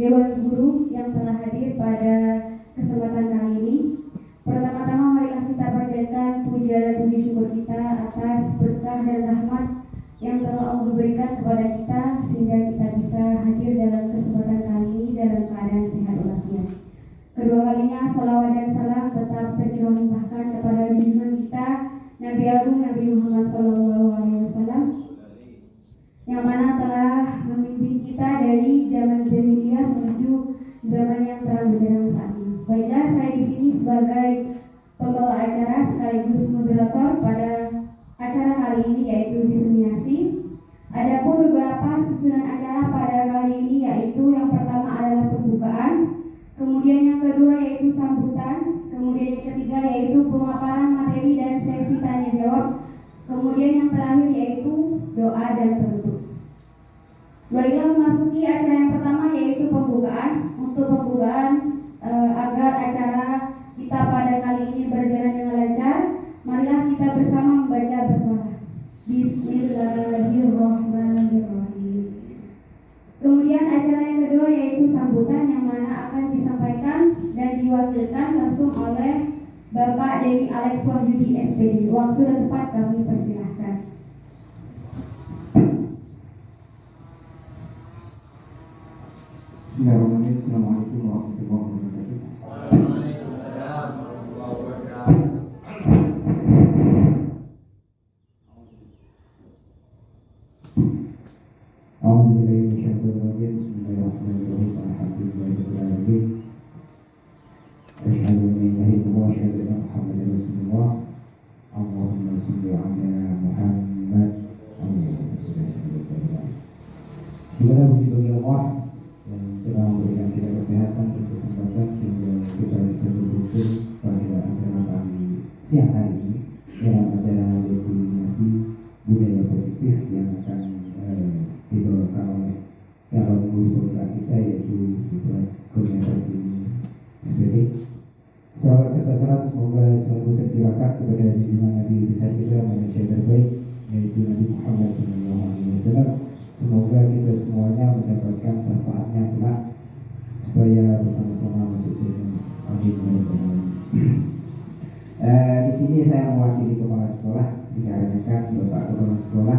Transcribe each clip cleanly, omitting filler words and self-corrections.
Dewan Guru yang telah hadir pada kesempatan kali ini. Pertama-tama marilah kita panjatkan puja dan puji syukur kita atas berkah dan rahmat yang telah Allah berikan kepada kita sehingga kita bisa hadir dalam kesempatan kali ini dalam keadaan sehat walafiat. Kedua kalinya sholawat dan salam tetap tercurah limpahkan kepada junjungan kita Nabi Agung Nabi Muhammad SAW yang mana telah memimpin kita dari zaman jahiliyah menuju zaman yang terang benderang saat ini. Baiklah, saya di sini sebagai pembawa acara sekaligus moderator pada acara kali ini yaitu diseminasi. Adapun beberapa susunan acara pada kali ini yaitu yang pertama adalah pembukaan, kemudian yang kedua yaitu sambutan, kemudian yang ketiga yaitu pemaparan materi dan sesi tanya jawab, kemudian yang terakhir yaitu doa dan penutup. Baiklah, memasuki acara yang pertama yaitu pembukaan. Untuk pembukaan agar acara kita pada kali ini berjalan dengan lancar, marilah kita bersama membaca basmalah. Bismillahirrahmanirrahim. Kemudian acara yang kedua yaitu sambutan yang mana akan disampaikan dan diwakilkan langsung oleh Bapak Denny Alex Wahyudi SPD. Waktu dan tempat kami persilahkan. Bismillahirrahmanirrahim. Assalamualaikum warahmatullahi wabarakatuh. Waalaikumsalam warahmatullahi wabarakatuh. A'udzubillahi minasyaitonir rajim. Bismillahirrahmanirrahim. Alhamdulillahirabbil alamin. Asyhadu an la ilaha illallah wa asyhadu anna Muhammadar Rasulullah. Allahumma shalli ala Muhammad. Segala puji bagi Allah yang telah memberikan kita kesehatan dan kesempatan sehingga kita bisa berkumpul pada acara kami siang hari ini dalam acara diseminasi budaya positif yang akan dibawakan oleh calon guru pemula kita yaitu Ketua Komunitas ini SPD. Sahabat serta salam semoga selalu tercurahkan kepada junjungan Nabi besar kita manusia terbaik yaitu Nabi Muhammad SAW. Semoga kita semuanya mendapatkan syafaatnya kelak supaya bersama-sama masuk surga. Amin. Di sini saya mewakili kepala sekolah dikarenakan Bapak Kepala Sekolah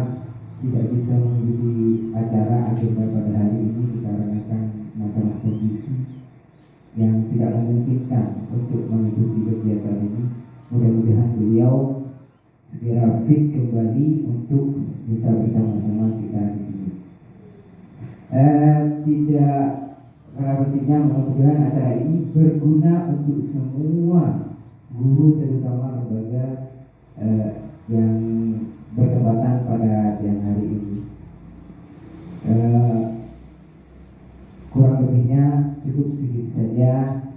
tidak bisa mengikuti acara agenda pada hari ini dikarenakan masalah kondisi yang tidak memungkinkan untuk mengikuti kegiatan ini. Mudah-mudahan beliau segera fit kembali untuk bisa bersama-sama kita di sini. Tidak karena pentingnya mudah-mudahan acara ini berguna untuk semua guru terutama lembaga yang bertepatan pada siang hari ini. Kurang lebihnya cukup segitu saja.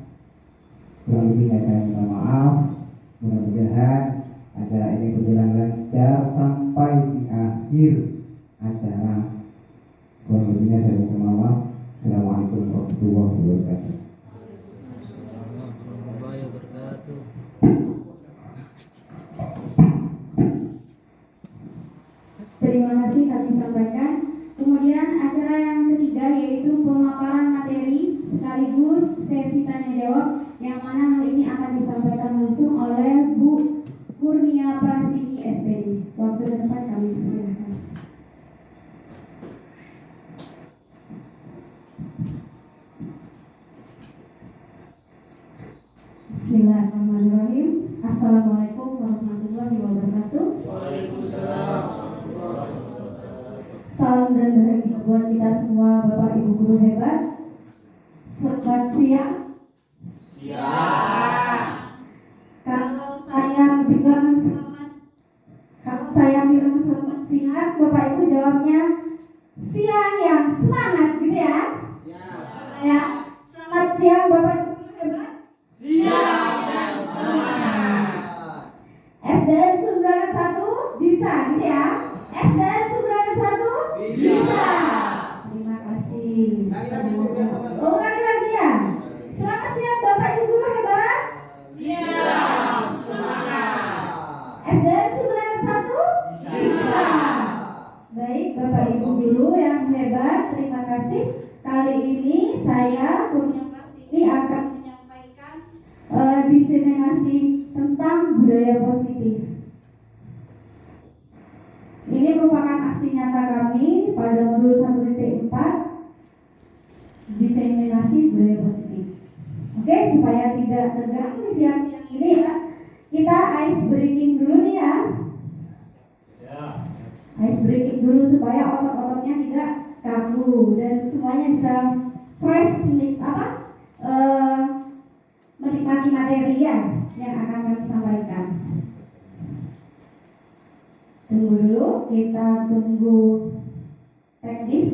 Kurang lebihnya saya minta maaf. Mudah-mudahan acara ini berjalan lancar sampai di akhir acara. Kurang lebihnya saya minta maaf. Assalamualaikum warahmatullahi wabarakatuh. Warahmatullahi wabarakatuh. Terima kasih kami sampaikan. Kemudian acara yang ketiga yaitu pemaparan materi sekaligus sesi tanya jawab yang mana hal ini akan disampaikan langsung oleh Bu Kurnia Prastini SPD. Waktu dan tempat kami persilahkan. Bismillahirrahmanirrahim. Assalamualaikum warahmatullahi wabarakatuh. Waalaikumsalam. Salam dan bahagia buat kita semua Bapak Ibu guru hebat. Selamat siang. Siang. Kalau saya bilang selamat siang, Bapak Ibu jawabnya siang yang semangat gitu ya. Siang. Ya. Selamat siang Bapak Ibu guru hebat. Siang yang semangat. SDN Sumberangan 1 bisa gitu ya. SDN Sumberangan 1 Bisa. Terima kasih. Ulangi lagi ya. Selamat siang Bapak Ibu guru hebat. Siang semangat. SDN Sumberangan 1 Bisa. Baik Bapak Ibu guru yang hebat, terima kasih. Kali ini saya saya Kurnia Prastini akan menyampaikan diseminasi tentang budaya positif. Ini merupakan aksi nyata kami pada modul 1.4 diseminasi budaya positif. Oke, supaya tidak tegang di siang-siang ini ya, kita ice breaking dulu nih ya. Ice breaking dulu supaya otot-ototnya tidak kaku dan semuanya bisa fresh menikmati materi ya yang akan kami sampaikan. Tunggu dulu, kita tunggu teknis.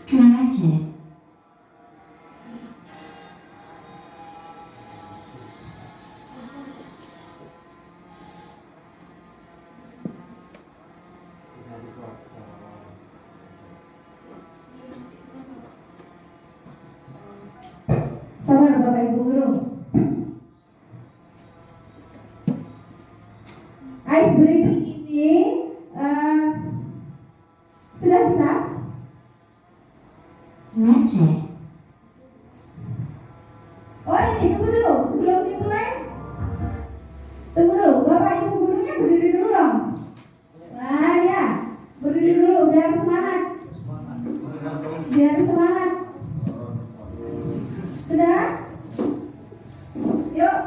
Connected. Sabar Bapak Ibu Guru. Ice breaking ini sudah bisa? Connected. Oh ini, tunggu dulu, sebelum dimulai. Tunggu dulu, Bapak Ibu gurunya berdiri dulu dong. Nah ya, berdiri dulu biar semangat. Biar semangat. Sudah? Yuk.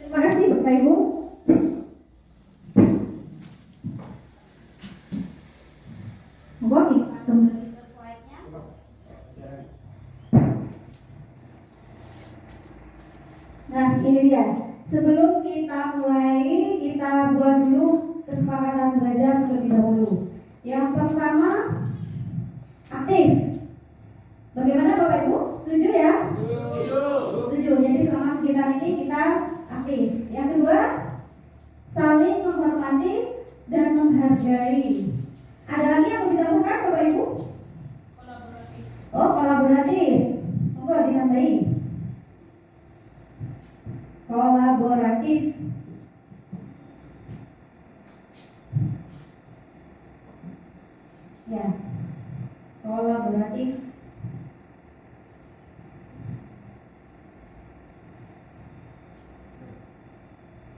Terima kasih Bapak Ibu. Monggo kita kembali ke slide-nya. Nah, ini dia. Sebelum kita mulai, kita buat dulu kesepakatan belajar terlebih dahulu. Yang pertama, aktif. Bagaimana Bapak Ibu? Setuju ya? Setuju. Jadi selama kegiatan ini kita aktif. Yang kedua, saling menghormati dan menghargai. Ada lagi yang mau ditambahkan Bapak Ibu? Kolaboratif. Oh, kolaboratif. Monggo ditambahin. Kolaboratif. Ya. Kolaboratif.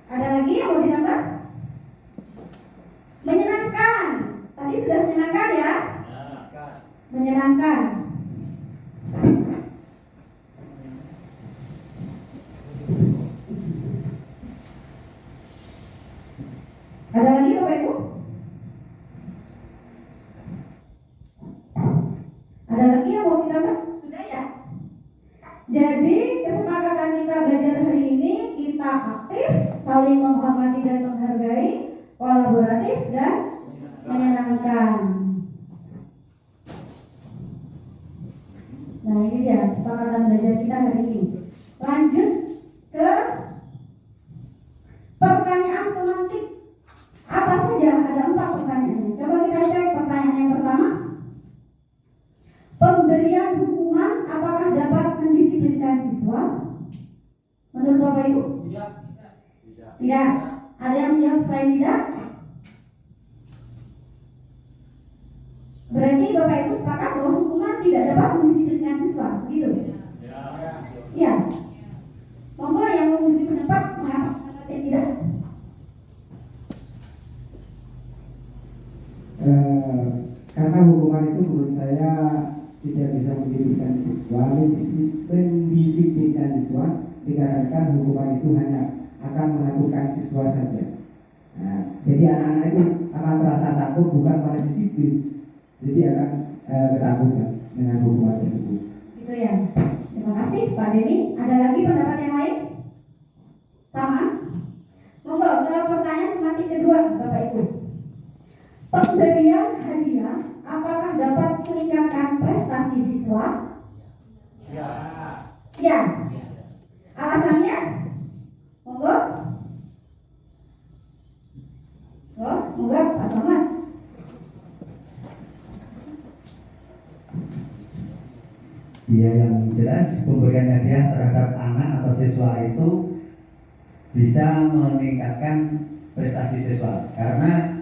Ada lagi yang mau ditambah? Menyenangkan. Tadi sudah menyenangkan ya? Menyenangkan. Ada lagi Bapak Ibu? Ada lagi yang mau kita bahas? Sudah ya? Jadi kesepakatan kita belajar hari ini, kita aktif, saling menghormati dan menghargai, kolaboratif dan menyenangkan. Nah ini dia kesepakatan belajar kita hari ini. Lanjut ke pertanyaan pemantik. Apa saja? Ada 4 pertanyaannya. Coba kita cek pertanyaan yang pertama. Pemberian hukuman apakah dapat mendisiplinkan siswa? Menurut Bapak Ibu? Tidak. Tidak. Ada yang menjawab selain tidak? Berarti Bapak Ibu sepakat bahwa hukuman tidak dapat mendisiplinkan siswa, begitu? Iya. Monggo yang memberi pendapat mengapa tidak? Karena hukuman itu menurut saya tidak bisa mendisiplinkan siswa dikarenakan hukuman itu hanya akan menakutkan siswa saja. Nah, jadi anak-anak itu akan terasa takut bukan pada disiplin, jadi akan ketakutan dengan hukuman tersebut. Itu ya. Terima kasih Pak Denny. Ada lagi pendapat yang lain? Sama? Monggo ke pertanyaan pemantik kedua Bapak Ibu. Pemberian hadiah apakah dapat meningkatkan prestasi siswa? Ya. Ya. Alasannya? Monggo. Oh, monggo Pak Selamat. Ya, yang jelas pemberian hadiah terhadap anak atau siswa itu bisa meningkatkan prestasi siswa, karena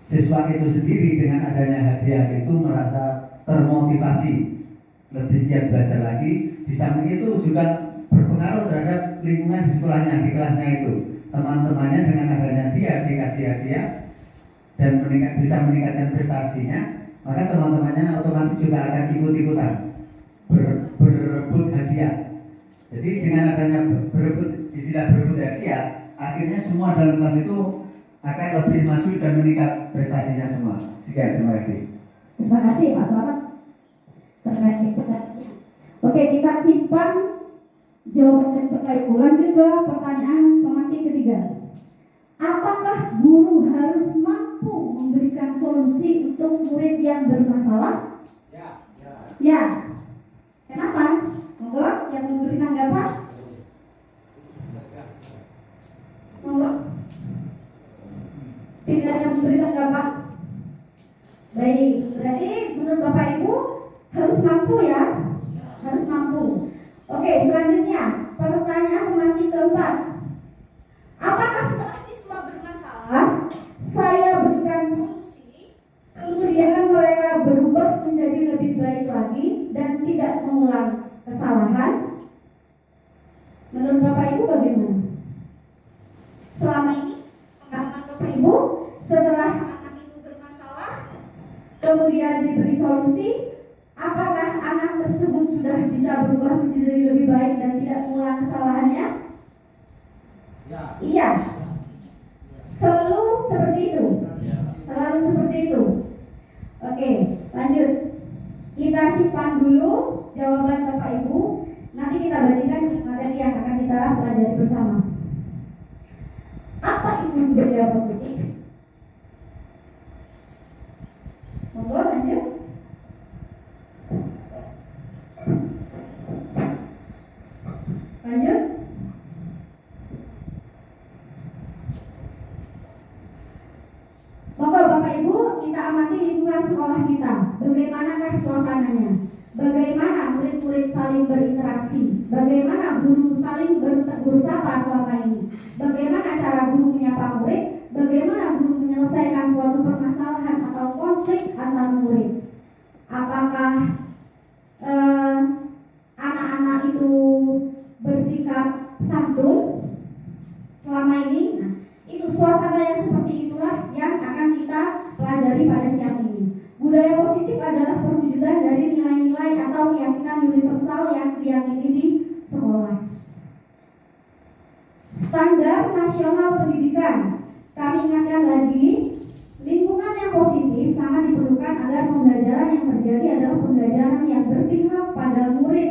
siswa itu sendiri dengan adanya hadiah itu merasa termotivasi, lebih giat belajar lagi. Di samping itu juga berpengaruh terhadap lingkungan di sekolahnya, di kelasnya itu. Teman-temannya dengan adanya dia dikasih hadiah dan bisa meningkatkan prestasinya, maka teman-temannya otomatis juga akan ikut-ikutan berebut hadiah. Jadi dengan adanya istilah berebut hadiah, akhirnya semua dalam kelas itu akan lebih maju dan meningkat prestasinya semua. Sekian, terima kasih. Terima kasih Pak Selamat terkait pertanyaannya. Oke, kita simpan jawaban dari Bapak Ibu. Lanjut ke pertanyaan pemantik ketiga. Apakah guru harus mampu memberikan solusi untuk murid yang bermasalah? Ya. Ya. Kenapa? Monggo yang memberi tanggapan. Monggo. Tidak yang memberi tanggapan. Baik, berarti menurut Bapak Ibu harus mampu ya? Harus mampu. Oke, selanjutnya pertanyaan pemantik keempat. Apakah setelah siswa bermasalah saya berikan solusi, kemudian mereka berubah menjadi lebih baik lagi dan tidak mengulang kesalahan? Menurut Bapak Ibu bagaimana? Selama ini pengalaman Bapak Ibu setelah anak itu bermasalah kemudian diberi solusi, apakah anak tersebut sudah bisa berubah menjadi lebih baik dan tidak mengulang kesalahannya? Ya. Iya. Selalu seperti itu. Selalu seperti itu. Oke, lanjut. Kita simpan dulu jawaban Bapak Ibu. Nanti kita bandingkan dengan materi yang akan kita pelajari bersama. Apa itu budaya positif? Monggo lanjut. Lanjut. Monggo Bapak Ibu, kita amati lingkungan sekolah kita. Bagaimanakah suasananya? Bagaimana murid-murid saling berinteraksi? Bagaimana guru saling bertegur sapa selama ini? Bagaimana cara guru menyapa murid? Bagaimana guru menyelesaikan suatu permasalahan atau konflik antar murid? Apakah anak-anak itu bersikap santun selama ini? Nah, itu suasana yang seperti itulah yang akan kita pelajari pada siang ini. Budaya positif adalah perwujudan dari nilai-nilai atau keyakinan universal yang diyakini di sekolah. Standar nasional pendidikan kami ingatkan lagi, lingkungan yang positif sangat diperlukan agar pembelajaran yang terjadi adalah pembelajaran yang berpihak pada murid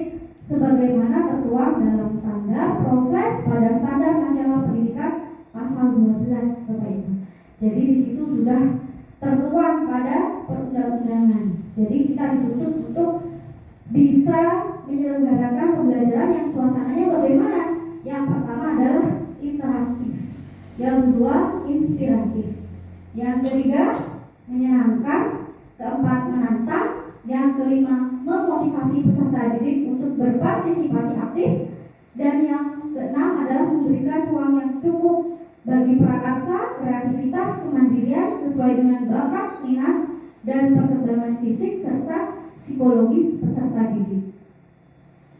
sebagaimana tertuang dalam standar proses pada Standar Nasional Pendidikan pasal 12, Bapak Ibu. Jadi di situ sudah tertuang pada perundang-undangan. Jadi kita dituntut untuk bisa menyelenggarakan pembelajaran yang suasananya bagaimana? Yang pertama adalah interaktif, yang kedua inspiratif, yang ketiga menyenangkan, keempat menantang, yang kelima memotivasi peserta didik untuk berpartisipasi aktif, dan yang keenam adalah memberikan ruang yang cukup bagi prakarsa, kreativitas, kemandirian sesuai dengan bakat, minat, dan perkembangan fisik serta psikologis peserta didik.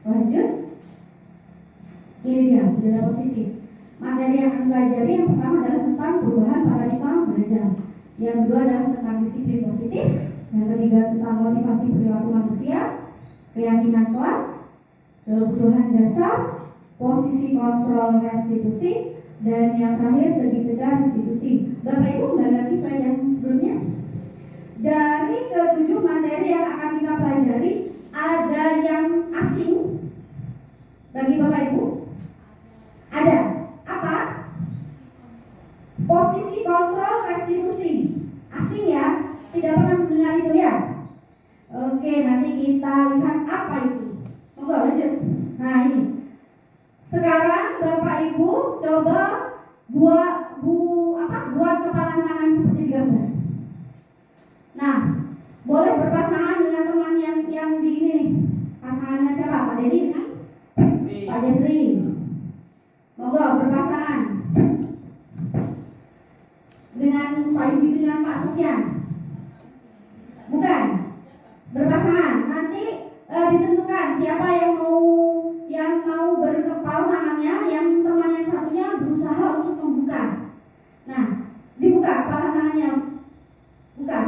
Lanjut. Ini dia budaya positif. Materi yang akan pelajari yang pertama adalah tentang perubahan paradigma belajar. Yang kedua adalah tentang disiplin positif. Yang ketiga tentang motivasi perilaku manusia, keyakinan kelas, kebutuhan dasar, posisi kontrol restitusi, dan yang terakhir segitiga restitusi. Bapak Ibu kembali lagi slide yang sebelumnya. Dari ketujuh materi yang akan kita pelajari, ada yang asing bagi Bapak Ibu? Ada. Apa? Posisi kontrol restitusi. Asing ya? Tidak pernah mendengar itu ya? Oke, nanti kita lihat apa itu. Monggo lanjut. Nah ini. Sekarang Bapak Ibu coba buat kepala tangan seperti di gambar. Nah, boleh berpasangan dengan teman yang di ini nih. Pasangannya siapa? Pak Dedi dengan Pak Jeffrey. Monggo berpasangan. Dengan Pak Yudi dengan Pak Sufyan. Bukan. Berpasangan. Nanti ditentukan siapa yang mau berkepal tangannya, yang teman yang satunya berusaha untuk membuka. Nah, dibuka kepala tangannya. Buka.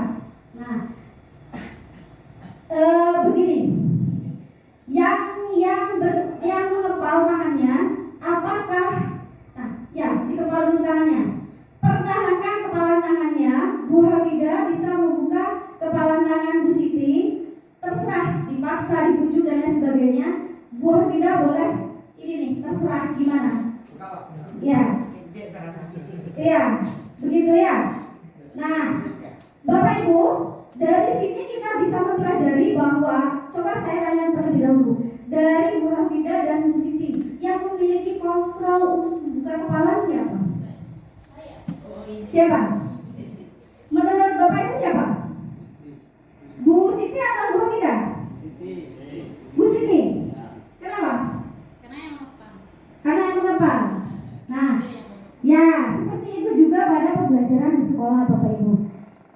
Nah, begini. Yang mengepal tangannya, apakah? Nah, ya dikepal dulu tangannya. Pertahankan kepala tangannya. Bu Hafida bisa membuka kepala tangan Bu Siti. Terserah, dipaksa, dibujuk dan lain sebagainya. Bu Hafida boleh. Ini nih, terserah gimana? Ya. Iya, begitu ya. Nah, Bapak Ibu, dari sini kita bisa mempelajari bahwa, coba saya tanya terlebih dahulu, dari Bu Hafida dan Bu Siti, yang memiliki kontrol untuk membuka kepala siapa? Siapa? Menurut Bapak Ibu siapa? Bu Siti atau Bu Hafida? Bu Siti. Kenapa? Karena yang mengepal. Nah, ya seperti itu juga pada pembelajaran di sekolah Bapak Ibu.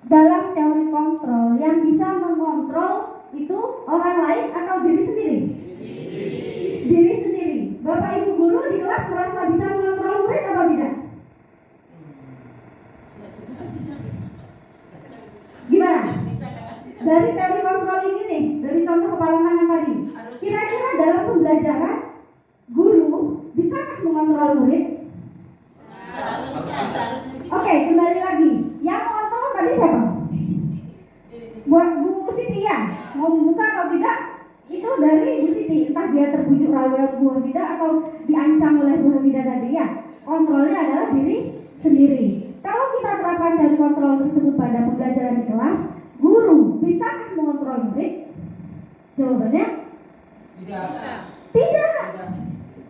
Dalam teori kontrol, yang bisa mengontrol itu orang lain atau diri sendiri? Diri sendiri. Bapak Ibu guru di kelas merasa bisa mengontrol murid atau tidak? Gimana? Dari teori kontrol ini nih, dari contoh kepala tangan tadi, kira-kira dalam pembelajaran guru bisakah mengontrol murid? Oke, kembali lagi. Yang mengontrol tadi siapa? Buat Bu Siti ya. Mau membuka atau tidak? Itu dari Bu Siti. Entah dia terbujuk oleh Bu Hafida atau diancam oleh Bu Hafida tadi ya. Kontrolnya adalah diri sendiri. Kalau kita terapkan dari kontrol tersebut pada pembelajaran di kelas, guru bisakah mengontrol murid? Jawabannya tidak.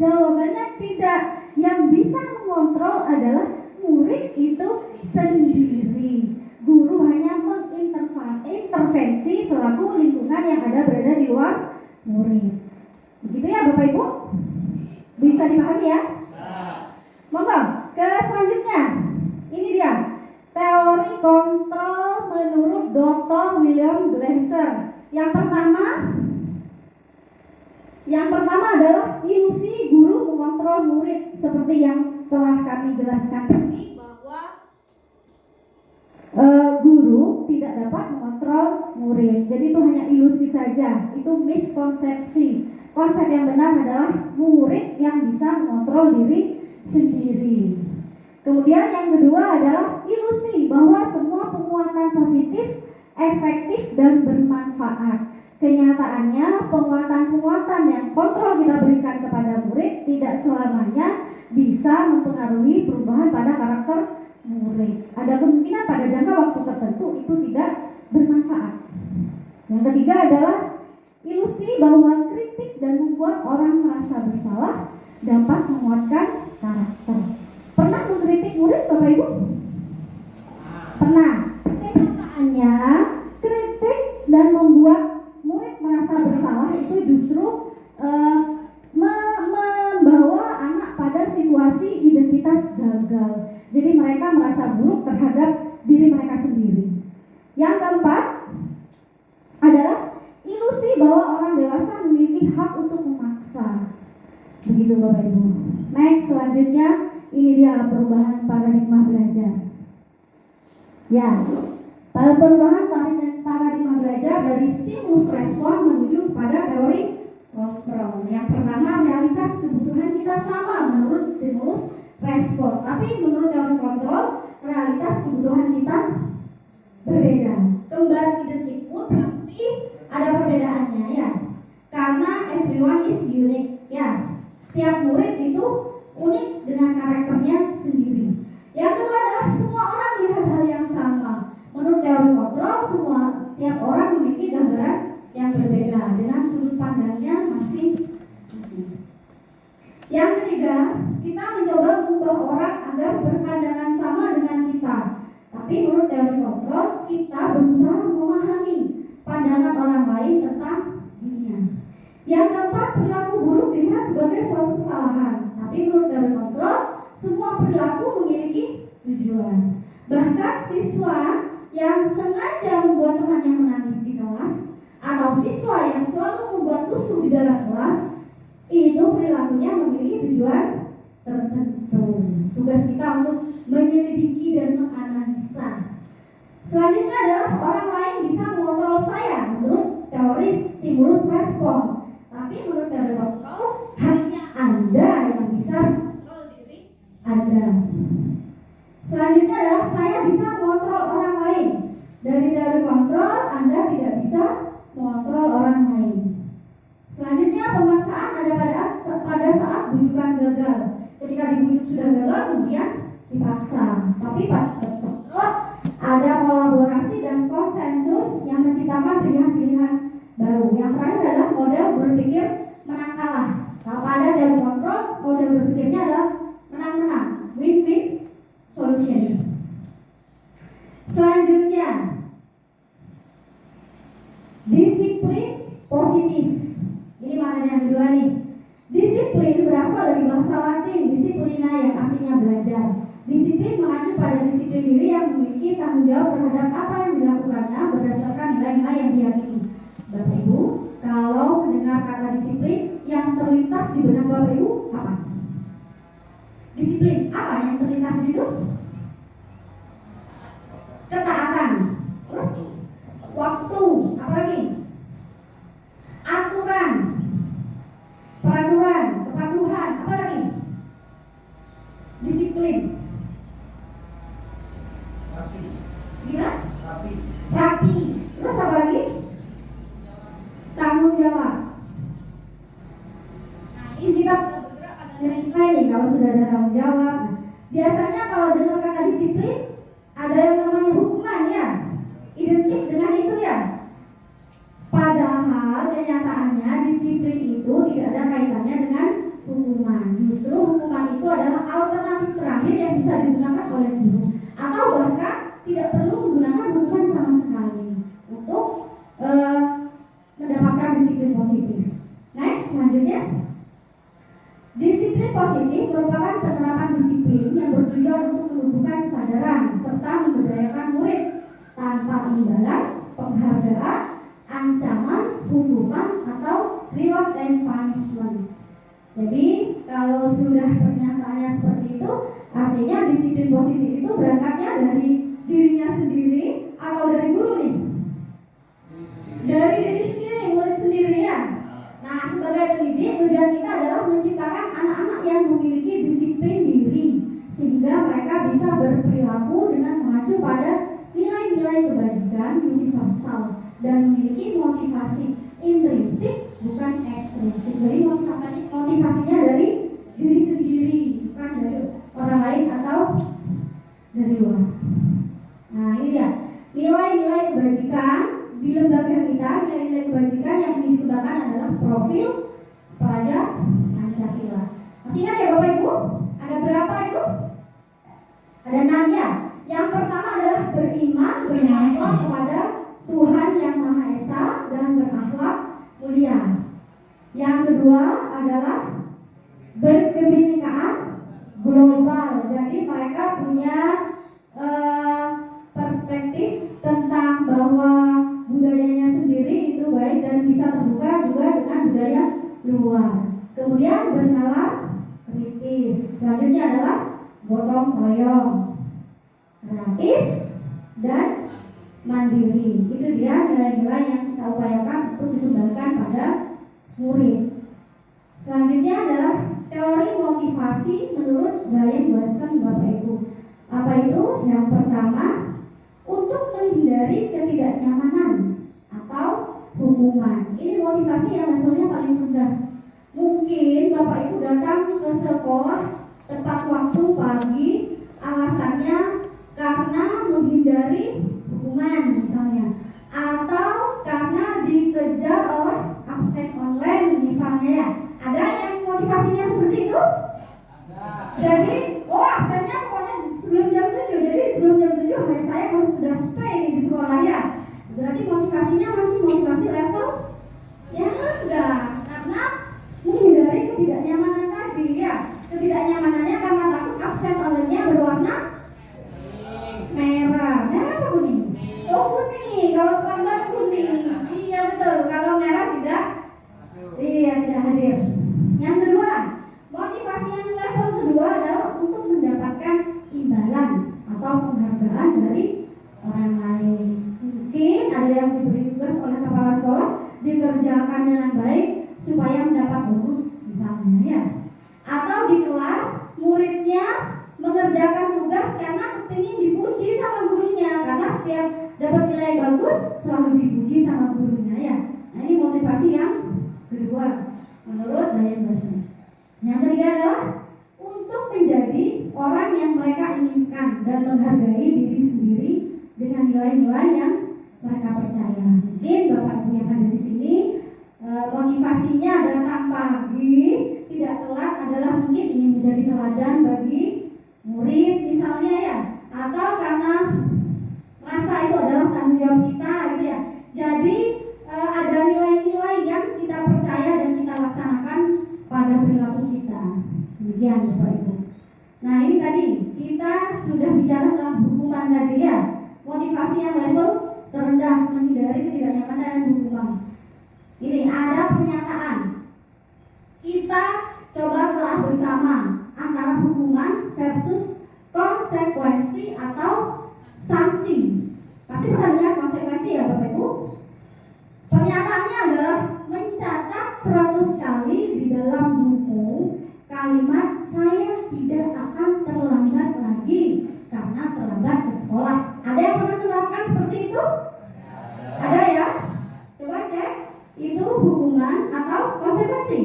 Jawabannya tidak. Yang bisa mengontrol adalah murid itu sendiri. Guru hanya mengintervensi selaku lingkungan yang berada di luar murid. Begitu ya Bapak Ibu? Bisa dipahami ya? Monggo ke selanjutnya. Ini dia teori kontrol menurut Dr. William Glasser. Yang pertama adalah ilusi guru mengontrol murid, seperti yang telah kami jelaskan tadi bahwa guru tidak dapat mengontrol murid. Jadi itu hanya ilusi saja, itu miskonsepsi. Konsep yang benar adalah murid yang bisa mengontrol diri sendiri. Kemudian yang kedua adalah ilusi bahwa semua penguatan positif, efektif, dan bermanfaat. Kenyataannya penguatan-penguatan yang kontrol kita berikan kepada murid tidak selamanya bisa mempengaruhi perubahan pada karakter murid. Ada kemungkinan pada jangka waktu tertentu itu tidak bermanfaat. Yang ketiga adalah ilusi bahwa kritik dan membuat orang merasa bersalah dapat menguatkan karakter. Pernah mengkritik murid, Bapak Ibu? Pernah. Kenyataannya kritik dan membuat murid merasa bersalah itu justru membawa anak pada situasi identitas gagal. Jadi mereka merasa buruk terhadap diri mereka sendiri. Yang keempat adalah ilusi bahwa orang dewasa memiliki hak untuk memaksa. Begitu Bapak Ibu. Next, selanjutnya ini dia perubahan paradigma belajar. Ya, pada perubahan paradigma belajar dari stimulus respon menuju pada teori kontrol. Yang pertama, realitas kebutuhan kita sama menurut stimulus respon, tapi menurut teori kontrol realitas kebutuhan kita berbeda. Kembar identik pun pasti ada perbedaannya ya, karena everyone is unique ya. Setiap murid itu unik dengan karakternya sendiri. Yang kedua adalah semua orang melihat hal yang sama. Menurut teori kontrol, setiap orang memiliki gambaran yang berbeda dengan sudut pandangnya masing-masing. Yang ketiga, kita mencoba mengubah orang agar berpandangan sama dengan kita. Tapi menurut teori kontrol, kita berusaha memahami pandangan orang lain tentang dunia. Yang keempat, perilaku buruk dilihat sebagai suatu kesalahan. Tapi menurut teori kontrol, semua perilaku memiliki tujuan. Bahkan siswa yang sengaja membuat temannya menangis di kelas, atau siswa yang selalu membuat rusuh di dalam kelas, itu perilakunya memiliki tujuan tertentu. Tugas kita untuk menyelidiki dan menganalisa. Selanjutnya adalah orang lain bisa mengontrol saya menurut teori stimulus respon. Tapi menurut teori kontrol, hanya Anda yang bisa mengontrol diri Anda. Selanjutnya adalah saya bisa mengontrol orang lain. Dari teori kontrol, Anda tidak bisa mengontrol orang lain. Selanjutnya pemaksaan ada pada saat bujukan gagal. Ketika dibujuk sudah gagal, kemudian dipaksa. Tapi pada teori kontrol ada kolaborasi dan konsensus yang menciptakan pilihan-pilihan baru. Yang terakhir adalah model berpikir menang kalah. Kalau pada teori kontrol, model berpikirnya adalah menang-menang, win-win solution. Selanjutnya, disiplin positif. Ini maknanya yang kedua nih. Disiplin berasal dari bahasa Latin disiplina yang artinya belajar. Disiplin mengacu pada disiplin diri yang memiliki tanggung jawab terhadap apa yang dilakukannya berdasarkan nilai-nilai yang diyakini. Bapak Ibu, kalau mendengar kata disiplin, yang terlintas di benak Bapak Ibu apa? Disiplin apa yang terlintas di situ? Ketaatan. Terus waktu, apa lagi? Aturan, peraturan, kepatuhan, apa lagi? Disiplin. Rapi. Gimana? Rapi. Rapi. Terus apa lagi? Tanggung jawab. Nah, ini kita sudah bergerak pada nilai-nilai nih. Kalau sudah ada tanggung jawab, biasanya kalau dengar kata disiplin, ada yang namanya hukuman ya. Identik dengan itu ya. Padahal kenyataannya disiplin itu tidak ada kaitannya dengan hukuman. Justru hukuman itu adalah alternatif terakhir yang bisa digunakan oleh guru, atau bahkan tidak perlu menggunakan hukuman sama sekali untuk mendapatkan disiplin positif. Next, selanjutnya, disiplin positif merupakan penerapan disiplin yang bertujuan untuk menumbuhkan kesadaran serta memberdayakan murid tanpa imbalan, penghargaan, ancaman, hukuman, atau reward and punishment. Jadi kalau sudah pernyataannya seperti itu, artinya disiplin positif itu berangkatnya dari dirinya sendiri atau dari guru nih? Dari diri sendiri, murid sendiri ya. Nah, sebagai pendidik, tujuan kita adalah menciptakan anak-anak yang memiliki disiplin diri, sehingga mereka bisa berperilaku dengan mengacu pada nilai-nilai kebajikan universal dan memiliki motivasi intrinsik bukan ekstrinsik. Jadi motivasinya dari diri sendiri, bukan dari orang lain atau dari luar. Nah, ini dia nilai-nilai kebajikan di lembaga kita. Nilai-nilai kebajikan yang ingin dikembangkan adalah profil pelajar Pancasila. Masih ingat ya Bapak Ibu? Ada berapa itu? Ada 6 ya. Yang pertama adalah beriman berakhlak kepada Tuhan Yang Maha Esa dan berakhlak mulia. Yang kedua adalah berkebinekaan global. Jadi mereka punya perspektif tentang bahwa budayanya sendiri itu baik dan bisa terbuka juga dengan budaya luar. Kemudian bernalar kritis. Selanjutnya adalah gotong royong, kreatif dan mandiri. Itu dia nilai-nilai yang kita upayakan untuk dikembangkan pada murid. Selanjutnya adalah teori motivasi menurut Brian Watson, Bapak Ibu. Apa itu? Yang pertama, untuk menghindari ketidaknyamanan atau hukuman. Ini motivasi yang levelnya paling rendah. Mungkin Bapak Ibu datang ke sekolah tepat waktu pagi, alasannya karena menghindari hukuman misalnya, atau karena dikejar oleh absen online misalnya ya. Ada yang motivasinya seperti itu? Jadi, absennya pokoknya sebelum jam 7. Jadi sebelum jam 7 saya harus sudah stay di sekolah ya. Berarti motivasinya masih motivasi level yang rendah, karena menghindari ketidaknyamanan tadi ya. Ketidaknyamanannya karena takut absen online-nya berwarna merah. Merah apa kuning? Oh kuning. Kalau terlambat kuning. Iya betul. Kalau merah tidak. Iya tidak hadir. Yang kedua, motivasi yang level kedua adalah untuk mendapatkan imbalan atau penghargaan dari orang lain. Mungkin ada yang diberi tugas oleh kepala sekolah dikerjakan dengan baik supaya mendapat bonus misalnya ya. Atau di kelas muridnya mengerjakan tugas karena ingin dipuji sama gurunya, karena setiap dapat nilai bagus selalu dipuji sama gurunya ya. Nah ini motivasi yang kedua menurut Brian Watson. Yang ketiga adalah untuk menjadi orang yang mereka inginkan dan menghargai diri sendiri dengan nilai-nilai yang mereka percaya. Mungkin Bapak Ibu yang ada di sini motivasinya datang pagi, tidak telat adalah mungkin ingin menjadi teladan bagi murid misalnya ya, atau karena merasa itu adalah tanggung jawab kita gitu ya. Jadi ada nilai-nilai yang kita percaya dan kita laksanakan pada perilaku kita. Demikian Bapak Ibu. Nah ini tadi kita sudah bicara tentang hukuman tadi ya. Motivasi yang level terendah, menghindari ketidaknyamanan dan hukuman. Ini ada pernyataan. Kita coba telah bersama antara hukuman versus konsekuensi atau sanksi. Pasti pernah dengar konsekuensi ya Bapak Ibu? Pernyataannya adalah mencatat 100 kali di dalam buku kalimat saya tidak akan terlambat lagi karena terlambat ke sekolah. Ada yang pernah menerapkan seperti itu? Ada ya? Coba cek. Itu hukuman atau konsekuensi?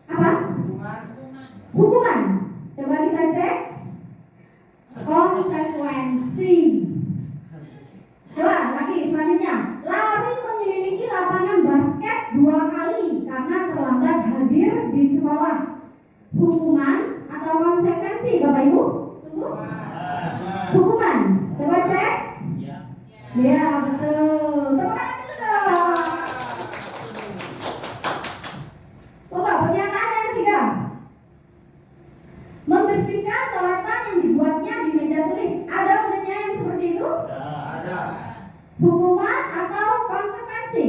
Apa? Hukuman. Coba kita cek. Konsekuensi. Coba lagi selanjutnya. Lari mengelilingi lapangan basket 2 kali karena terlambat hadir di sekolah. Hukuman atau konsekuensi Bapak Ibu? Tunggu. Hukuman. Coba cek. Ya betul. Tepuk tangan dulu dong. Coba pernyataan yang ketiga. Membersihkan coretan yang dibuatnya di meja tulis. Ada muridnya yang seperti itu? Ada. Hukuman atau konsekuensi?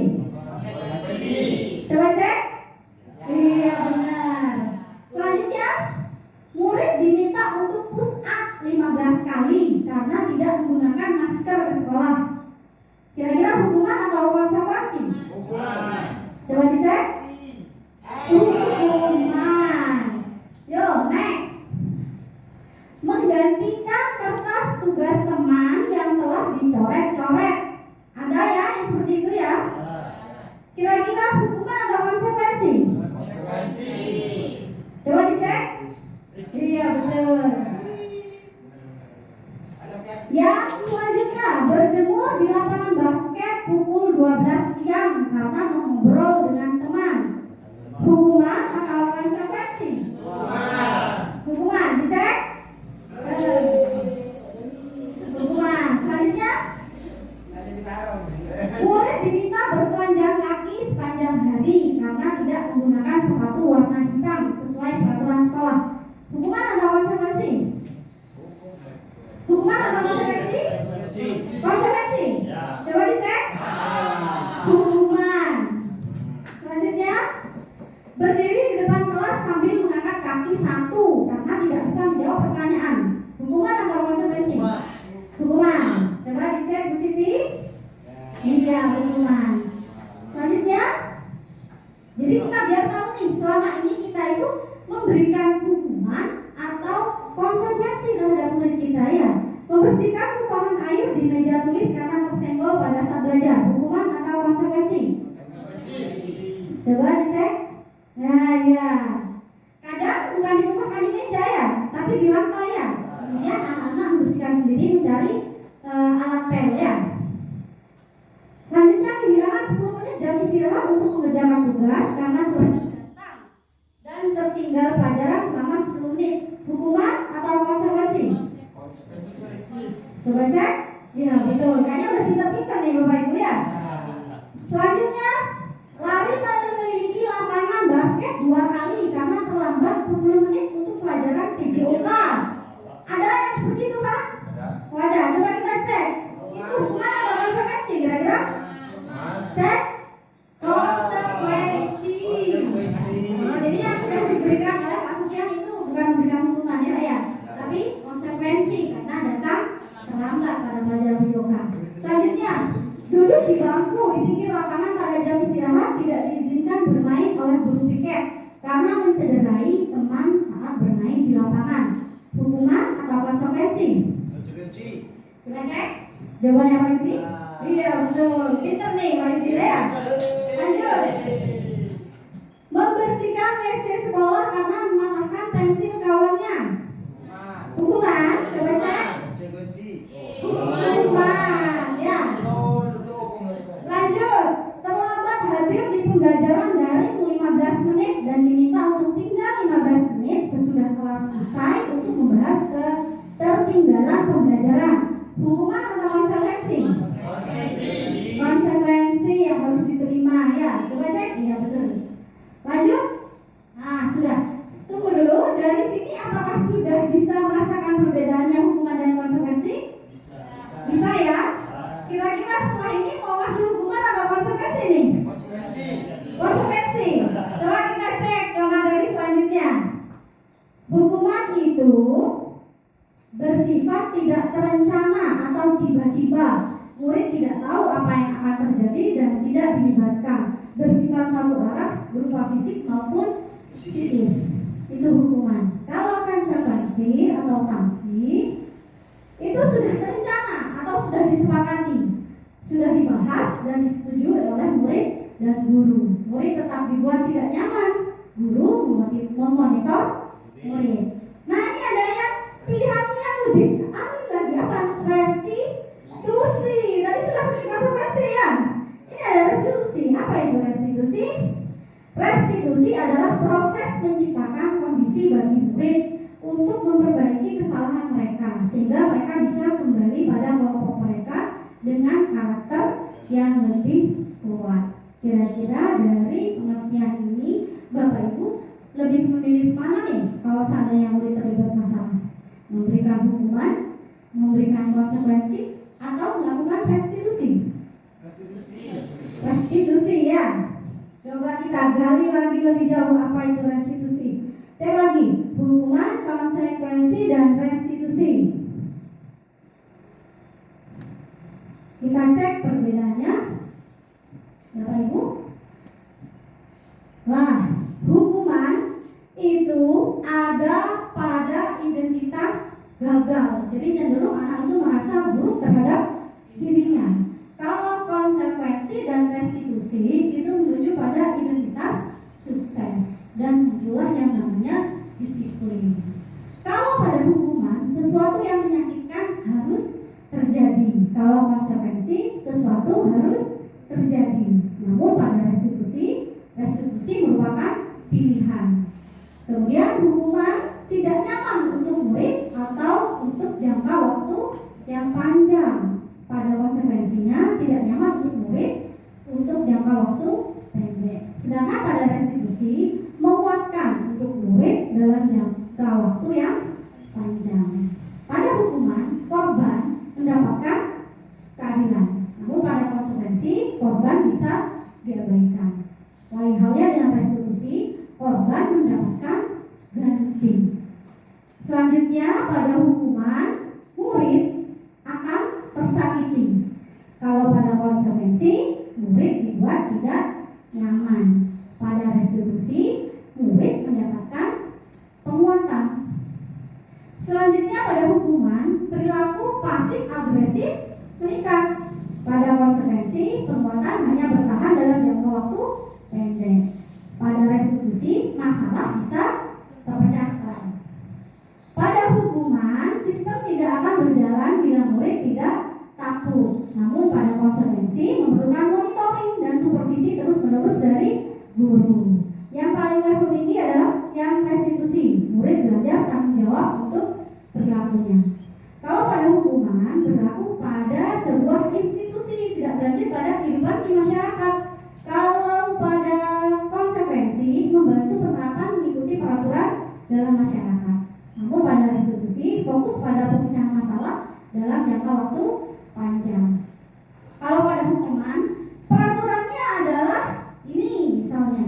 Coba cek. Iya benar. Selanjutnya, murid diminta untuk push up 15 kali karena tidak menggunakan masker ke sekolah. Kira-kira hukuman atau konsekuensi? Hukuman. Coba cek. Hukuman. Yo, next. menggantikan kertas tugas teman yang telah dicoret-coret. Ada ya yang seperti itu ya? Kira-kira hukuman atau konsekuensi? Konsekuensi. Coba dicek. Iya betul. Yang selanjutnya, berjemur di lapangan basket pukul 12 siang karena mengobrol dengan teman. Hukuman atau konsekuensi? Hukuman, dicek. Hukuman. Selanjutnya, murid diminta bertelanjang kaki sepanjang hari karena tidak menggunakan sepatu warna hitam sesuai peraturan sekolah. Hukuman atau konsekuensi? Hukuman atau konsekuensi? Konsekuensi. Coba dicek. Hukuman. Selanjutnya, berdiri di depan kelas sambil mengangkat kaki satu karena tidak bisa menjawab pertanyaan. Hukuman atau konsekuensi? Hukuman. Coba dicek Bu Siti. Iya, hukuman. Selanjutnya, jadi kita biar tahu nih selama ini kita itu memberikan hukuman atau konsekuensi terhadap murid kita ya. Membersihkan tumpahan air di meja tulis karena tersenggol pada saat belajar. Hukuman atau konsekuensi? Coba dicek. Nah ya, kadang bukan ditumpahkan di meja ya, tapi di lantai ya. Kemudian anak-anak membersihkan sendiri mencari alat pel ya. Selanjutnya, kehilangan 10 menit jam istirahat untuk mengerjakan tugas karena telah datang dan tertinggal pelajaran selama 10 menit. Hukuman atau konsekuensi? Coba cek. Ya betul, kayaknya udah pintar-pintar nih Bapak Ibu ya. Selanjutnya, lari mengelilingi lapangan basket 2 kali karena terlambat 10 menit untuk pelajaran PJOK. Ada yang seperti itu Pak? Ada. Coba kita cek. Itu hukuman atau konsekuensi kira-kira? Cek. Konsekuensi. Jadi yang sudah diberikan oleh Pak Sufyan itu bukan memberikan hukuman ya Pak ya, tapi konsekuensi karena datang terlambat pada pelajaran PJOK. Selanjutnya, duduk di bangku di pinggir lapangan pada jam istirahat tidak diizinkan bermain oleh guru piket karena mencederai teman saat bermain di lapangan. Hukuman atau konsekuensi? Coba cek. Jawabannya Pak Yudi? Iya betul. Pinter nih Pak Yudi ya. Lanjut. Membersihkan WC sekolah karena mematahkan pensil kawannya. Hukuman. Coba cek. Hukuman. Ya. Lanjut. Terlambat hadir di pembelajaran daring 15 menit dan diminta untuk tinggal 15 menit sesudah kelas selesai untuk membahas ketertinggalan pembelajaran. Hukuman atau konsekuensi? Konsekuensi yang harus diterima ya. Coba cek. Iya betul. Lanjut. Nah sudah. Tunggu dulu. Dari sini apakah sudah bisa merasakan perbedaannya hukuman dan konsekuensi? Bisa ya. Kira-kira setelah ini mau masuk hukuman atau konsekuensi nih? Konsekuensi. Coba kita cek ke materi selanjutnya. Hukuman itu bersifat tidak terencana atau tiba-tiba. Murid tidak tahu apa yang akan terjadi dan tidak dilibatkan. Bersifat satu arah berupa fisik maupun psikis. Itu hukuman. Kalau konsekuensi atau sanksi itu sudah terencana atau sudah disepakati, sudah dibahas dan disetujui oleh murid dan guru. Murid tetap dibuat tidak nyaman, guru memonitor murid. Nah ini ada yang pilihannya lebih amin lagi apa? Restitusi. Tadi sudah pilih konsekuensi ya. Ini ada restitusi. Apa itu restitusi? Restitusi adalah proses menciptakan kondisi bagi murid untuk memperbaiki kesalahan mereka sehingga mereka bisa kembali pada kelompok mereka dengan karakter yang lebih kuat. Kira-kira dari pengertian ini Bapak Ibu lebih memilih mana nih kalau seandainya murid terlibat masalah? Memberikan hukuman, memberikan konsekuensi, atau melakukan restitusi? Restitusi ya. Coba kita gali lagi lebih jauh apa itu restitusi. Cek lagi, hukuman, konsekuensi, dan restitusi. Kita cek perbedaannya Bapak Ibu. Nah, hukuman itu ada pada identitas gagal moral. Jadi cenderung anak itu merasa buruk terhadap dirinya. Kalau konsekuensi dan restitusi itu menuju pada identitas sukses dan muncullah yang namanya disiplin. Kalau pada hukuman, sesuatu yang menyakitkan harus terjadi. Kalau konsekuensi, sesuatu harus terjadi. Namun pada restitusi merupakan pilihan. Kemudian hukuman tidak nyaman untuk murid atau untuk jangka waktu yang panjang. Pada konsekuensinya tidak nyaman untuk murid untuk jangka waktu pendek. Sedangkan pada restitusi menguatkan untuk murid dalam jangka waktu yang panjang. Pada hukuman korban mendapatkan keadilan. Namun pada konsekuensi korban bisa diabaikan. Lain halnya dengan restitusi, korban mendapatkan ganti. Selanjutnya pada hukuman murid akan tersakiti. Kalau pada konsekuensi murid dibuat tidak nyaman. Pada restitusi murid mendapatkan penguatan. Selanjutnya pada hukuman perilaku pasif agresif meningkat. Pada konsekuensi penguatan hanya bertahan dalam jangka waktu pendek. Pada restitusi masalah bisa terpecahkan. Pada hukuman sistem tidak akan berjalan bila murid tidak takut. Namun pada konsekuensi memerlukan monitoring dan supervisi terus-menerus dari guru. Yang paling level tinggi adalah yang restitusi. Murid belajar tanggung jawab untuk perilakunya. Kalau pada hukuman berlaku pada sebuah institusi, tidak berlanjut pada kehidupan di masyarakat. Kalau pada konsekuensi membantu penerapan mengikuti peraturan dalam masyarakat. Namun pada restitusi fokus pada pemecahan masalah dalam jangka waktu panjang. Kalau pada hukuman peraturannya adalah ini misalnya,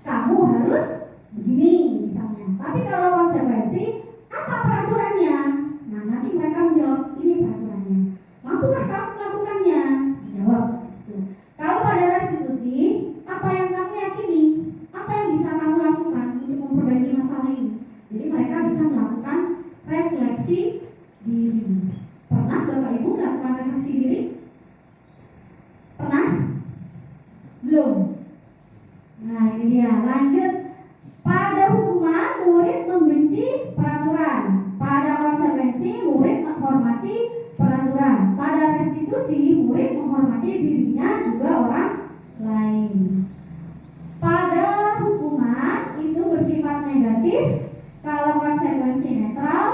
kamu harus begini misalnya. Tapi kalau konsekuensi apa peraturannya? Nah nanti mereka menjawab ini peraturannya. Mampukah kamu melakukannya? Jawab. Kalau pada restitusi apa yang kamu yakini? Apa yang bisa kamu lakukan untuk memperbaiki masalah ini? Jadi mereka bisa melakukan refleksi diri. Pernah Bapak Ibu melakukan refleksi diri? Pernah? Belum? Nah ini dia, lanjut. Pada hukuman murid membenci peraturan. Pada konsekuensi murid menghormati peraturan. Pada restitusi murid menghormati dirinya juga orang lain. Pada hukuman itu bersifat negatif. Kalau konsekuensi netral,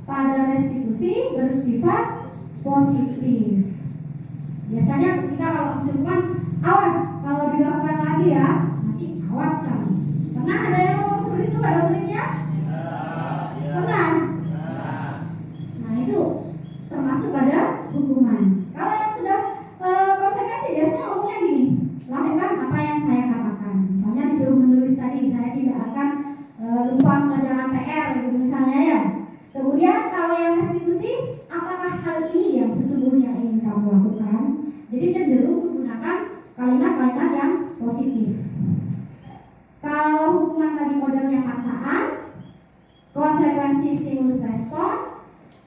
pada restitusi bersifat positif. Biasanya ketika kalau hukuman, awas kalau dilakukan lagi ya, nanti awas kamu. Pernah ada yang ngomong seperti itu pada muridnya? Pernah? Nah itu termasuk pada hukuman. Kalau yang sudah konsekuensi biasanya ngomongnya gini, lakukan apa yang saya katakan. Misalnya disuruh menulis tadi, saya tidak akan lupa mengerjakan PR gitu misalnya ya. Kemudian kalau yang restitusi, apakah hal ini yang sesungguhnya ingin kamu lakukan? Jadi cenderung menggunakan kalimat-kalimat yang positif. Kalau hukuman tadi modelnya paksaan, konsekuensi stimulus respon,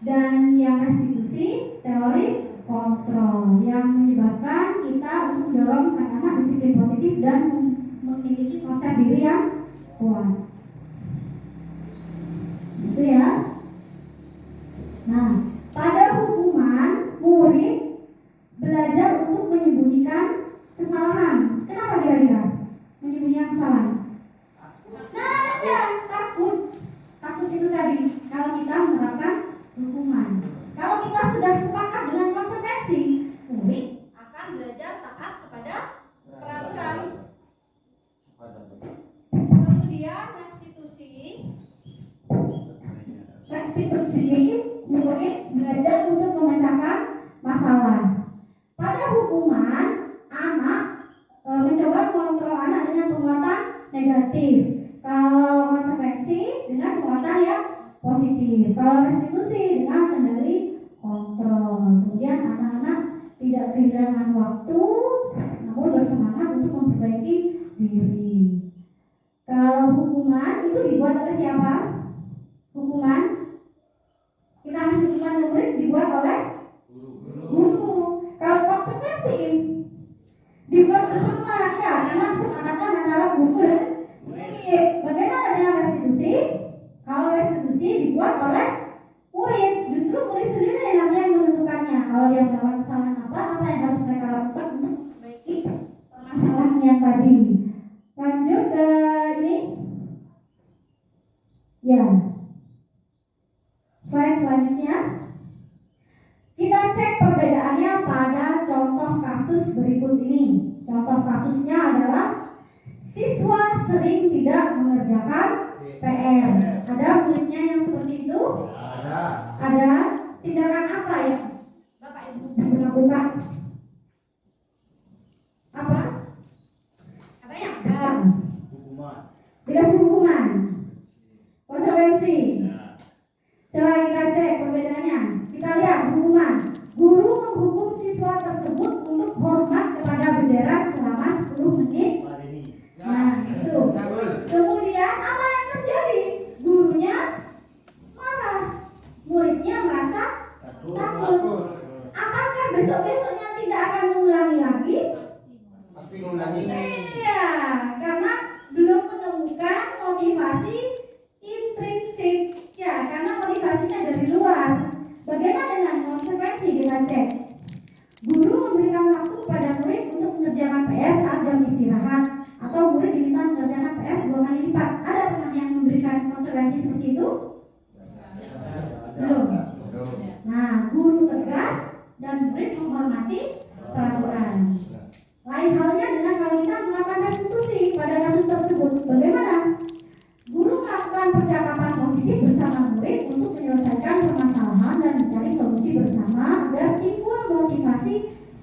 dan yang restitusi teori kontrol yang menyebabkan kita untuk mendorong anak-anak disiplin positif dan memiliki konsep diri yang kuat. Itu ya. Nah, pada hukuman murid belajar untuk menyembunyikan kesalahan. Kenapa kira-kira menyembunyikan kesalahan? Nah, ya, takut itu tadi. Kalau kita menerapkan hukuman, kalau kita sudah sepakat dengan konsekuensi, murid akan belajar taat kepada peraturan. Kemudian restitusi murid belajar untuk memecahkan masalah. Pada hukuman, anak mencoba mengontrol anak dengan penguatan negatif. Kalau konsekuensi dengan penguatan yang positif. Kalau restitusi dengan kendali kontrol. Kemudian anak-anak tidak kehilangan waktu, namun bersemangat untuk memperbaiki diri. Kalau hukuman itu dibuat oleh siapa? Hukuman kita harus hukuman lingkungan murid dibuat oleh guru. Kalau konsekuensi dibuat bersama, ya memang kesepakatan antara guru dan murid. Bagaimana dengan restitusi? Kalau restitusi dibuat oleh murid, justru murid sendiri yang menentukannya. Kalau dia melakukan kesalahan apa yang harus mereka lakukan untuk memperbaiki permasalahan yang tadi. Lanjut ke ini. Ya. Slide selanjutnya. Kita cek perbedaannya pada contoh kasus berikut ini. Contoh kasusnya adalah siswa sering tidak mengerjakan PR. Ada muridnya yang seperti itu? Ada. Tindakan apa ya Bapak Ibu dilakukan? Apa? Apa ya? Hukuman. Dikasih hukuman. Konsekuensi. Coba kita cek perbedaannya. Kita lihat hukuman. Guru menghukum siswa tersebut untuk hormat kepada bendera selama 10 menit. Nah, itu. Kemudian apa yang terjadi? Gurunya marah. Muridnya merasa takut. Apakah besok-besoknya tidak akan mengulangi lagi? Pasti mengulangi. Iya, karena belum menemukan motivasi intrinsik. Ya, karena motivasinya dari luar. Bagaimana dengan konsekuensi? Kita cek. Guru memberikan waktu kepada murid untuk mengerjakan PR saat jam istirahat, atau murid diminta mengerjakan PR 2 kali lipat. Ada pernah yang memberikan konsekuensi seperti itu? Belum. Nah, guru tegas dan murid menghormati peraturan. Lain halnya dengan kalau kita melakukan restitusi pada kasus tersebut. Bagaimana? Guru melakukan percakapan positif bersama murid untuk menyelesaikan permasalahan dan mencari solusi bersama agar timbul motivasi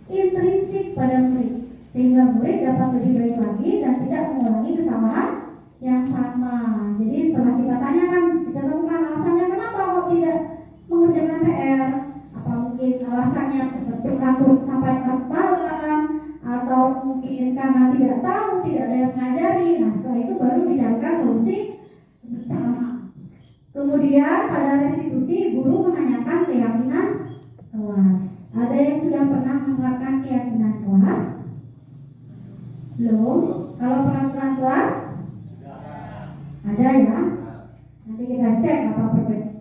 intrinsik pada murid, sehingga murid dapat lebih baik lagi dan tidak mengulangi kesalahan yang sama. Jadi setelah kita tanyakan, kita temukan alasannya kenapa kok tidak mengerjakan PR. Apa mungkin alasannya teratur sampai larut malam, atau mungkin karena tidak tahu, tidak ada yang mengajari. Nah, setelah itu baru dicarikan solusi bersama. Kemudian pada restitusi guru menanyakan keyakinan kelas. Ada yang sudah pernah menerapkan keyakinan kelas? Belum. Kalau peraturan kelas? Ada ya. Nanti kita cek apa perbedaannya.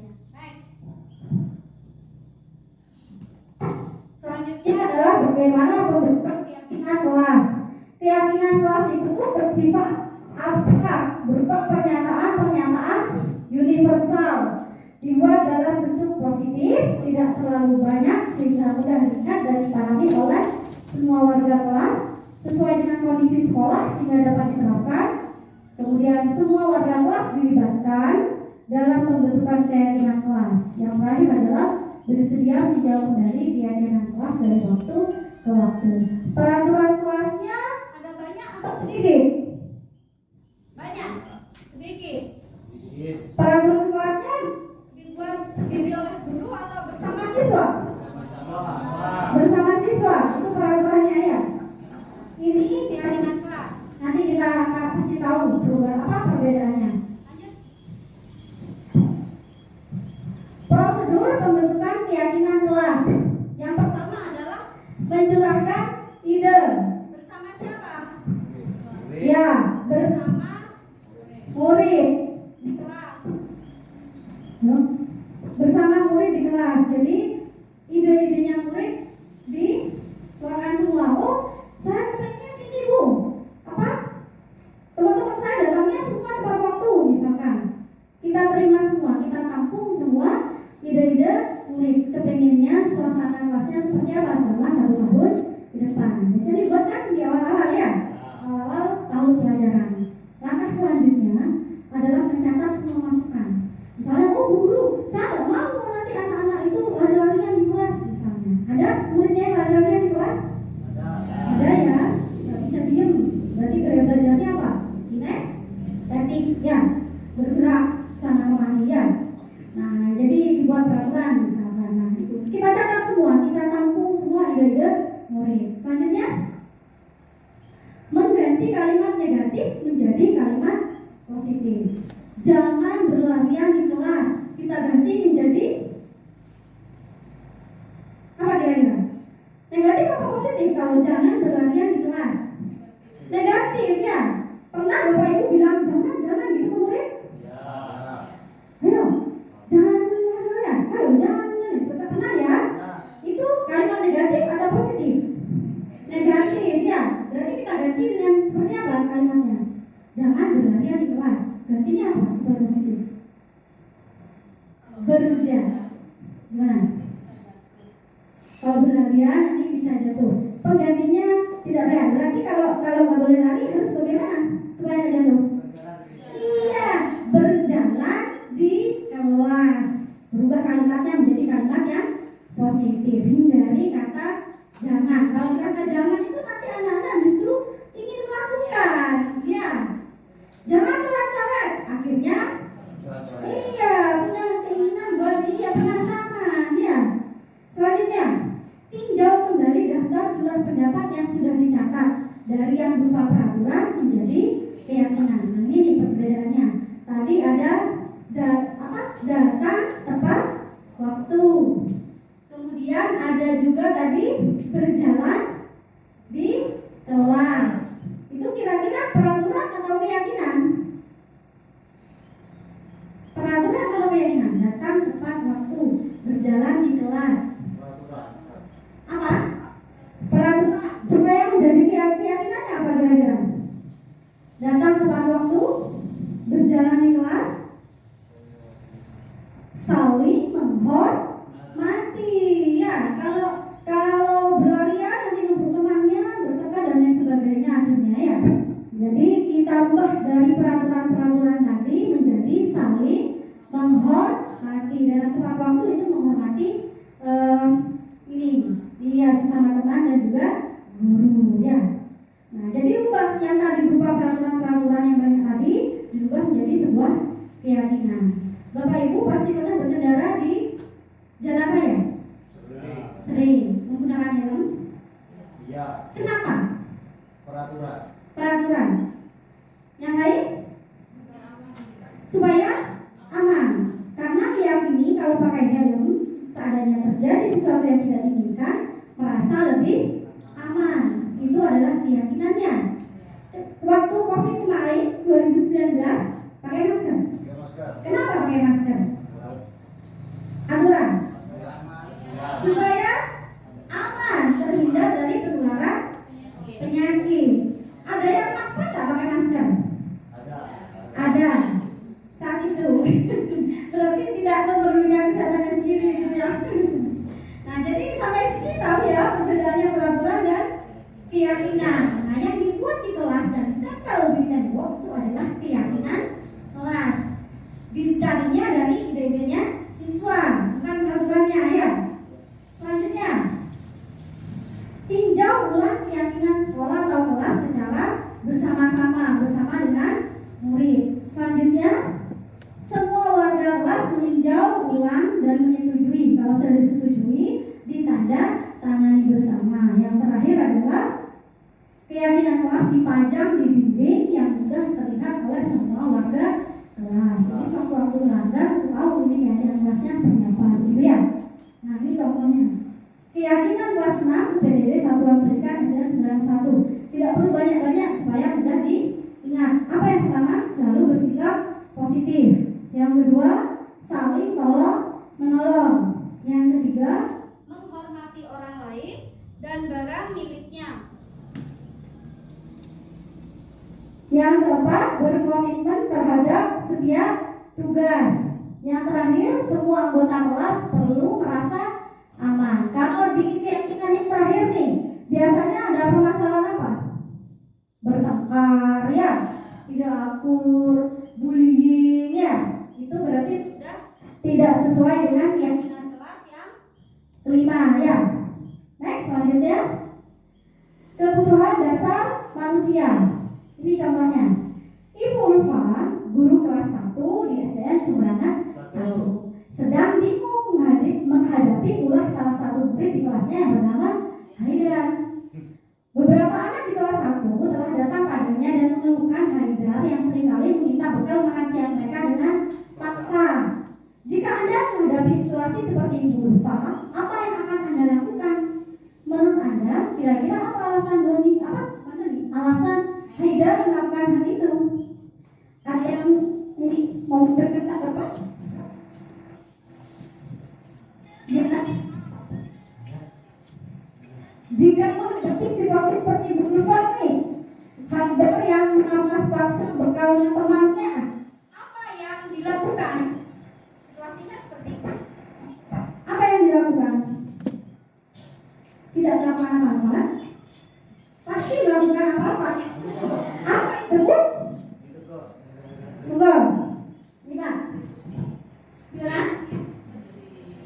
Selanjutnya adalah bagaimana pembentukan keyakinan kelas. Keyakinan kelas itu bersifat abstrak, berupa pernyataan-pernyataan universal, dibuat dalam bentuk positif, tidak terlalu banyak sehingga mudah diingat dan dipahami oleh semua warga kelas sesuai dengan kondisi sekolah sehingga dapat diterapkan. Kemudian semua warga kelas dilibatkan dalam pembentukan keyakinan kelas. Yang terakhir adalah bersedia menjawab kembali keyakinan kelas dari waktu ke waktu. Peraturan kelasnya ada banyak atau sedikit? Banyak, sedikit. Peraturan kelasnya dibuat sendiri oleh guru atau bersama siswa? Bersama siswa, itu peraturannya ya. Ini keyakinan kelas. Nanti kita akan kasih tahu perubahan apa perbedaannya. Lanjut. Prosedur pembentukan keyakinan kelas. Yang pertama adalah mencurahkan ide. Bersama siapa? Ya, bersama murid di kelas. Bersama murid di kelas. Jadi ide-idenya murid dikeluarkan semua. Oh, saya pengen ini Bu. Apa? Teman-teman saya datangnya semua tepat waktu misalkan. Kita terima semua, kita tampung semua ide-ide murid. Kepengennya suasana kelasnya seperti apa selama 1 tahun ke depan. Biasanya dibuat kan di awal-awal ya. Awal tahun pelajaran. Langkah selanjutnya adalah mencatat semua masukan. Misalnya, oh Bu Guru, saya nggak mau nanti anak-anak itu lari-larian di kelas misalnya. Ada muridnya yang lari-larian di kelas? Ada ya, nggak bisa diem. Berarti gaya belajarnya apa? Kinestetik ya, bergerak sana kemari ya. Nah, jadi dibuat peraturan misalkan. Nah, itu kita catat semua, kita tampung semua ide-ide murid. Selanjutnya, mengganti kalimat negatif menjadi kalimat positif. Jangan berlarian di kelas. Kita ganti menjadi positif kalau jangan berlarian di kelas. Negatif ya. Pernah Bapak Ibu bilang jangan gitu ke murid? Ya. Ayo, jangan berlarian. Ayo, jangan. Pernah ya? Nah, Itu kalimat negatif atau positif? Negatif ya. Berarti kita ganti dengan seperti apa kalimatnya? Jangan berlarian di kelas. Gantinya apa supaya positif? Berhujan. Gimana? Kalau berlarian nanti bisa jatuh. Penggantinya tidak ada. Berarti kalau nggak boleh lari harus bagaimana supaya nggak jatuh? Iya, berjalan di kelas. Berubah kalimatnya menjadi kalimat yang positif. Hindari kata jangan. Kalau kata jangan itu nanti anak-anak justru ingin melakukan. Ya, jangan coret-coret. Akhirnya iya, punya keinginan buat dia penasaran ya. Selanjutnya, tinjau kembali daftar jumlah pendapat yang sudah dicatat dari yang berupa peraturan menjadi keyakinan. Nah, ini perbedaannya. Tadi ada data tepat waktu. Kemudian ada juga tadi berjalan di kelas. Itu kira-kira peraturan atau keyakinan? Peraturan atau keyakinan? Datang tepat waktu, berjalan di kelas. peraturan. Apa? Peraturan. Supaya menjadi keyakinannya apa kira-kira? Datang tepat waktu, berjalan di kelas, saling menghormati. Ya, kalau berlarian nanti numpuk temannya, bertengkar dan lain sebagainya akhirnya ya. Jadi kita ubah dari peraturan-peraturan tadi menjadi saling menghormati. Dalam tepat waktu itu menghormati ini dia sesama teman dan juga guru ya. Nah, jadi ubah yang tadi berupa peraturan-peraturan yang banyak tadi diubah menjadi sebuah keyakinan. Bapak Ibu pasti pernah berkendara di jalan raya? Sering. Menggunakan helm? Iya. Kenapa? Peraturan. Peraturan. Yang lain? Supaya aman. Karena meyakini kalau pakai helm seandainya terjadi sesuatu yang tidak diinginkan, merasa lebih aman. Itu adalah keyakinannya. Waktu COVID kemarin 2019 pakai masker. Ya, masker. Kenapa pakai masker? Aturan supaya aman, terhindar dari penularan penyakit. Ada yang maksa nggak pakai masker? Ada. Saat itu berarti tidak memerlukan kesehatannya sendiri gitu ya. Nah, jadi sampai sini tahu ya perbedaannya peraturan dan keyakinan. Nah, yang dibuat di kelas dan ditempel di tembok itu adalah keyakinan kelas. Dicarinya dari ide-idenya siswa, bukan peraturannya ya. Selanjutnya, tinjau ulang keyakinan sekolah atau kelas secara bersama dengan murid. Selanjutnya, semua warga kelas meninjau ulang dan menyetujui. Kalau sudah disetujui, ditanda tangani bersama. Yang terakhir adalah keyakinan kelas dipajang di dinding yang mudah terlihat oleh semua warga kelas. Jadi sewaktu melanggar, tahu ini keyakinan kelasnya seperti apa, gitu ya. Nah, ini contohnya. Keyakinan kelas 6 PDD Satuan Pendidikan SDN 91. Tidak perlu banyak-banyak supaya mudah diingat. Apa yang pertama? Selalu bersikap positif. Yang kedua, saling tolong-menolong. Yang ketiga, menghormati orang lain dan barang miliknya. Yang keempat, berkomitmen terhadap setiap tugas. Yang terakhir, semua anggota kelas perlu merasa aman. Kalau di keyakinan yang terakhir nih, biasanya ada permasalahan apa? Bertengkar ya, tidak akur, bullying ya. Itu berarti sudah tidak sesuai dengan keyakinan kelas yang kelima ya. Next, selanjutnya, kebutuhan dasar manusia. Ini contohnya, Ibu Ulfa, guru kelas 1 di SDN Sumberangan 1, sedang bingung menghadapi ulah salah satu murid di kelasnya yang bernama Haidar. Beberapa anak di kelas 1 telah datang padanya dan mengeluhkan Haidar yang seringkali meminta bekal makan siang mereka dengan paksa. Jika Anda menghadapi situasi seperti Ibu Ulfa, apa yang akan Anda lakukan? Menurut Anda, kira-kira Jika menghadapi situasi seperti Bu Nurfat nih, Haidar yang mengampas paksa bekalnya temannya, apa yang dilakukan? Situasinya seperti itu. Apa yang dilakukan? Tidak melakukan apa-apa. Pasti melakukan apa-apa. Apa itu? Itu kok. Tunggu. Gimana? Gimana?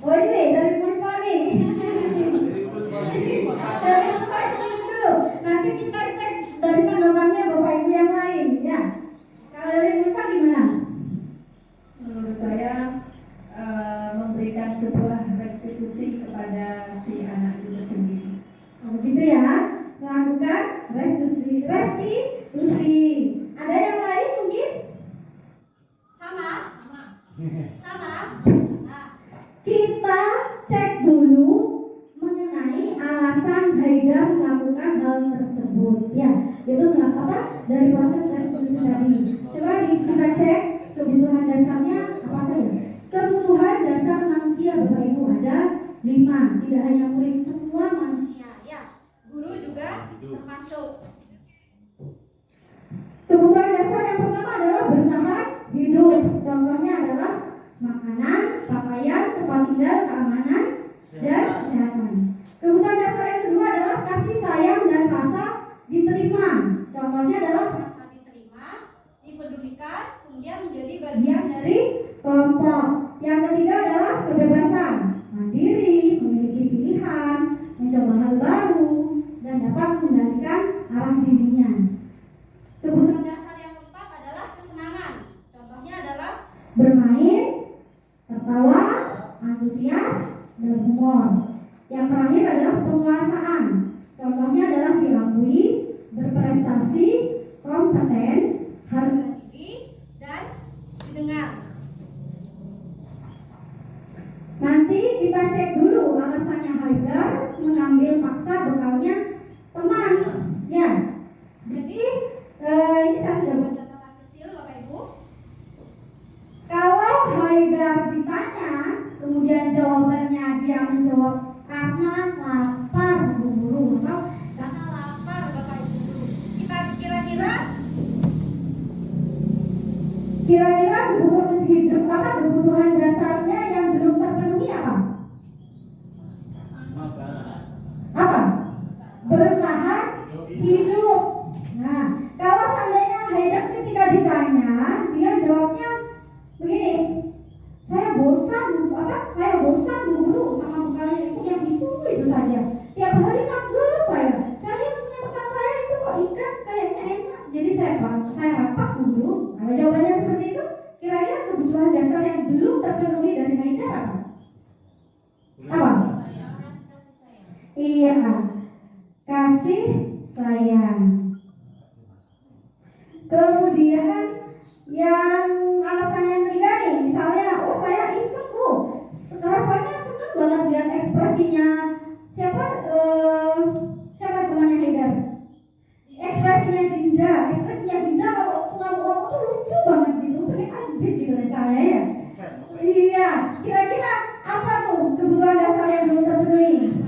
Oh ini dari Pulpa nih. Dari Pulpa dulu. Nanti kita cek dari tanggapannya Bapak Ibu yang lain ya. Kalau dari Pulpa gimana? Menurut saya memberikan sebuah restitusi kepada si anak itu sendiri. Oh, begitu ya. Melakukan restitusi. Ada yang lain mungkin? Sama? Sama? Nah, kita cek dulu mengenai alasan Haidar melakukan hal tersebut ya. Itu apa? Dari proses restitusi tadi. Coba kita cek kebutuhan dasarnya apa saja. Kebutuhan dasar manusia Bapak Ibu ada 5, tidak hanya murid, semua manusia ya. Guru juga termasuk. Kebutuhan dasar yang pertama adalah bertahan hidup. Contohnya adalah makanan, pakaian, tempat tinggal, keamanan, dan kesehatan. Kebutuhan dasar yang kedua adalah kasih sayang dan rasa diterima. Contohnya adalah rasa diterima, dipedulikan, kemudian menjadi bagian dari kelompok. Yang ketiga adalah kebebasan, mandiri, memiliki pilihan, mencoba hal baru, dan dapat mengendalikan arah dirinya. Kebutuhan dasar yang keempat adalah kesenangan. Contohnya adalah bermain, tertawa, antusias, dan humor. Yang terakhir adalah penguasaan. Contohnya adalah diakui, berprestasi, kompeten, harga diri, dan didengar. Nanti kita cek dulu alasannya Haidar mengambil paksa bekalnya teman. Ya, jadi ini saya sudah buat catatan kecil Bapak Ibu. Kalau Haidar ditanya, kemudian jawabannya dia menjawab karena lapar Bu Guru atau karena lapar Bapak Ibu Guru. Kita kira-kira kebutuhan hidup apa, kebutuhan dasarnya yang belum terpenuhi apa? Apa? Bertahan hidup. Nah, kalau seandainya Haidar ketika ditanya, dia jawabnya begini, saya bosan Bu Guru sama bekalnya itu yang itu saja. Tiap hari nganggur saya lihat punya tempat saya itu kok ikan kayaknya enak, jadi saya rampas Bu Guru. Kalau jawabannya seperti itu, kira-kira kebutuhan dasar yang belum terpenuhi dari Haidar apa? Apa? Iya, kasih sayang. Kemudian yang alasan yang ketiga nih, misalnya, saya iseng Bu, rasanya seneng banget lihat ekspresinya siapa temannya Haidar. Ekspresinya Dinda kalau ngomong tuh lucu banget gitu, kayak asbit gitu misalnya ya. Iya, kira-kira apa tuh kebutuhan dasar yang belum terpenuhi?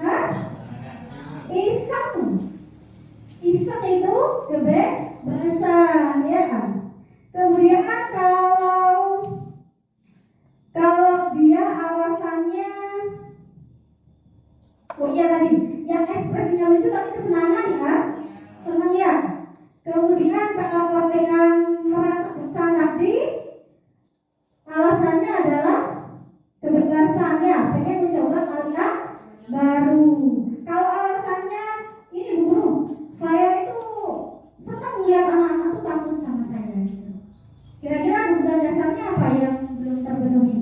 Hah? Iseng itu kebebasan ya kan. Kemudian kalau dia alasannya, oh iya tadi yang ekspresinya lucu tadi kesenangan ya, senang ya. Kemudian kalau yang merasa bosan tadi, alasannya adalah kebebasan ya, pengen mencoba hal yang baru. Kalau alasannya ini Bu Guru, saya itu senang melihat anak-anak itu takut sama saya gitu. Kira-kira kebutuhan dasarnya apa yang belum terpenuhi?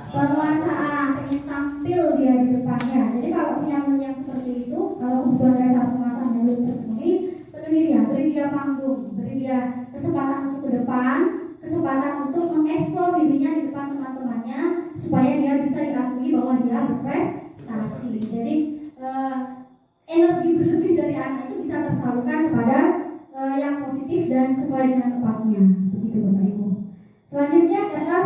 Penguasaan, pengen tampil dia di depannya. Jadi kalau punya murid yang seperti itu, kalau kebutuhan dasar penguasaan yang belum terpenuhi, penuhi dia, beri dia panggung, beri dia kesempatan untuk ke depan, kesempatan untuk mengeksplor dirinya di depan teman-temannya, supaya dia bisa diakui bahwa dia berprestasi. Jadi energi berlebih dari anak itu bisa tersalurkan kepada yang positif dan sesuai dengan tempatnya. Begitu Bapak Ibu. Selanjutnya adalah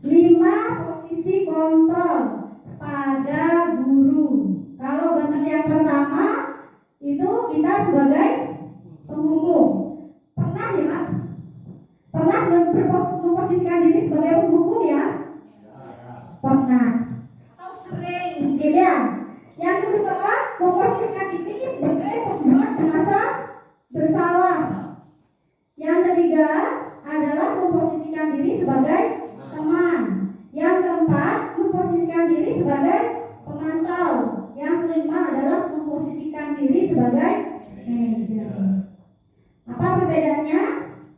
5 posisi kontrol pada guru. ya. Yang kedua, memposisikan diri sebagai pembuat merasa bersalah. Yang ketiga adalah memposisikan diri sebagai teman. Yang keempat, memposisikan diri sebagai pemantau. Yang kelima adalah memposisikan diri sebagai manajer. Apa perbedaannya?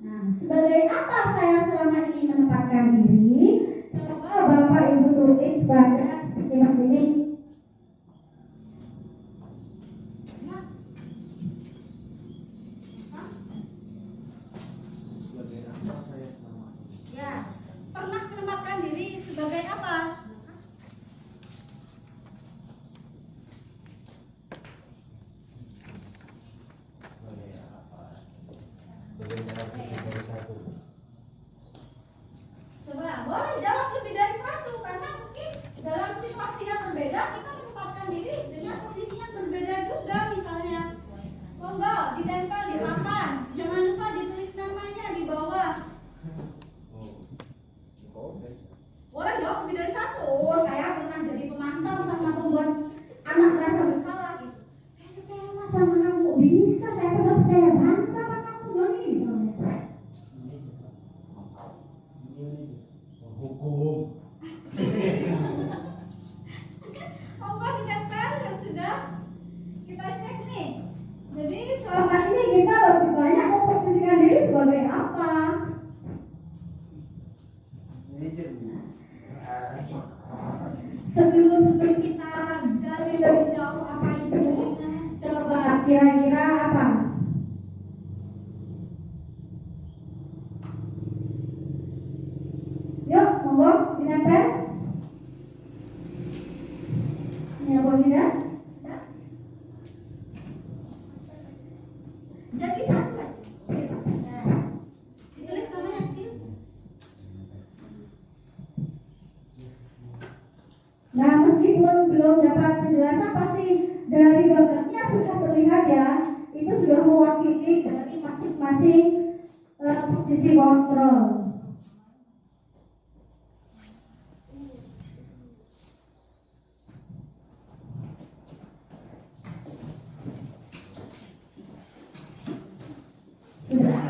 Nah, sebagai apa saya selama ini menempatkan diri? Coba Bapak Ibu tulis pada seperti ini. Sebagai apa saya selama ini? Ya, pernah menempatkan diri sebagai apa? Sebagai apa? Bagaimana lebih dari satu? Coba, boleh jawab lebih dari satu karena mungkin dalam situasi yang berbeda kita menempatkan diri dengan posisi yang berbeda juga. Misalnya, monggo ditempel di papan, jangan lupa ditulis namanya di bawah. Boleh jawab lebih dari satu. Oh, saya pernah jadi pemantau sama pembuat anak merasa bersalah gitu. Saya kecewa sama kamu, bisa saya pernah percaya banget sama kamu Doni misalnya. Hukum. Allah ditempel dan sudah kita cek nih. Jadi selama ini kita lebih banyak memposisikan diri sebagai apa? Sebelum kita gali lebih jauh apa itu, coba kira-kira apa? Yuk, monggo ditempel. Ya, boleh tidak? Jadi satu aja. Ditulis namanya kecil. Nah, meskipun belum dapat penjelasan, pasti dari gambarnya sudah terlihat ya, itu sudah mewakili dari masing-masing posisi kontrol. Sudah.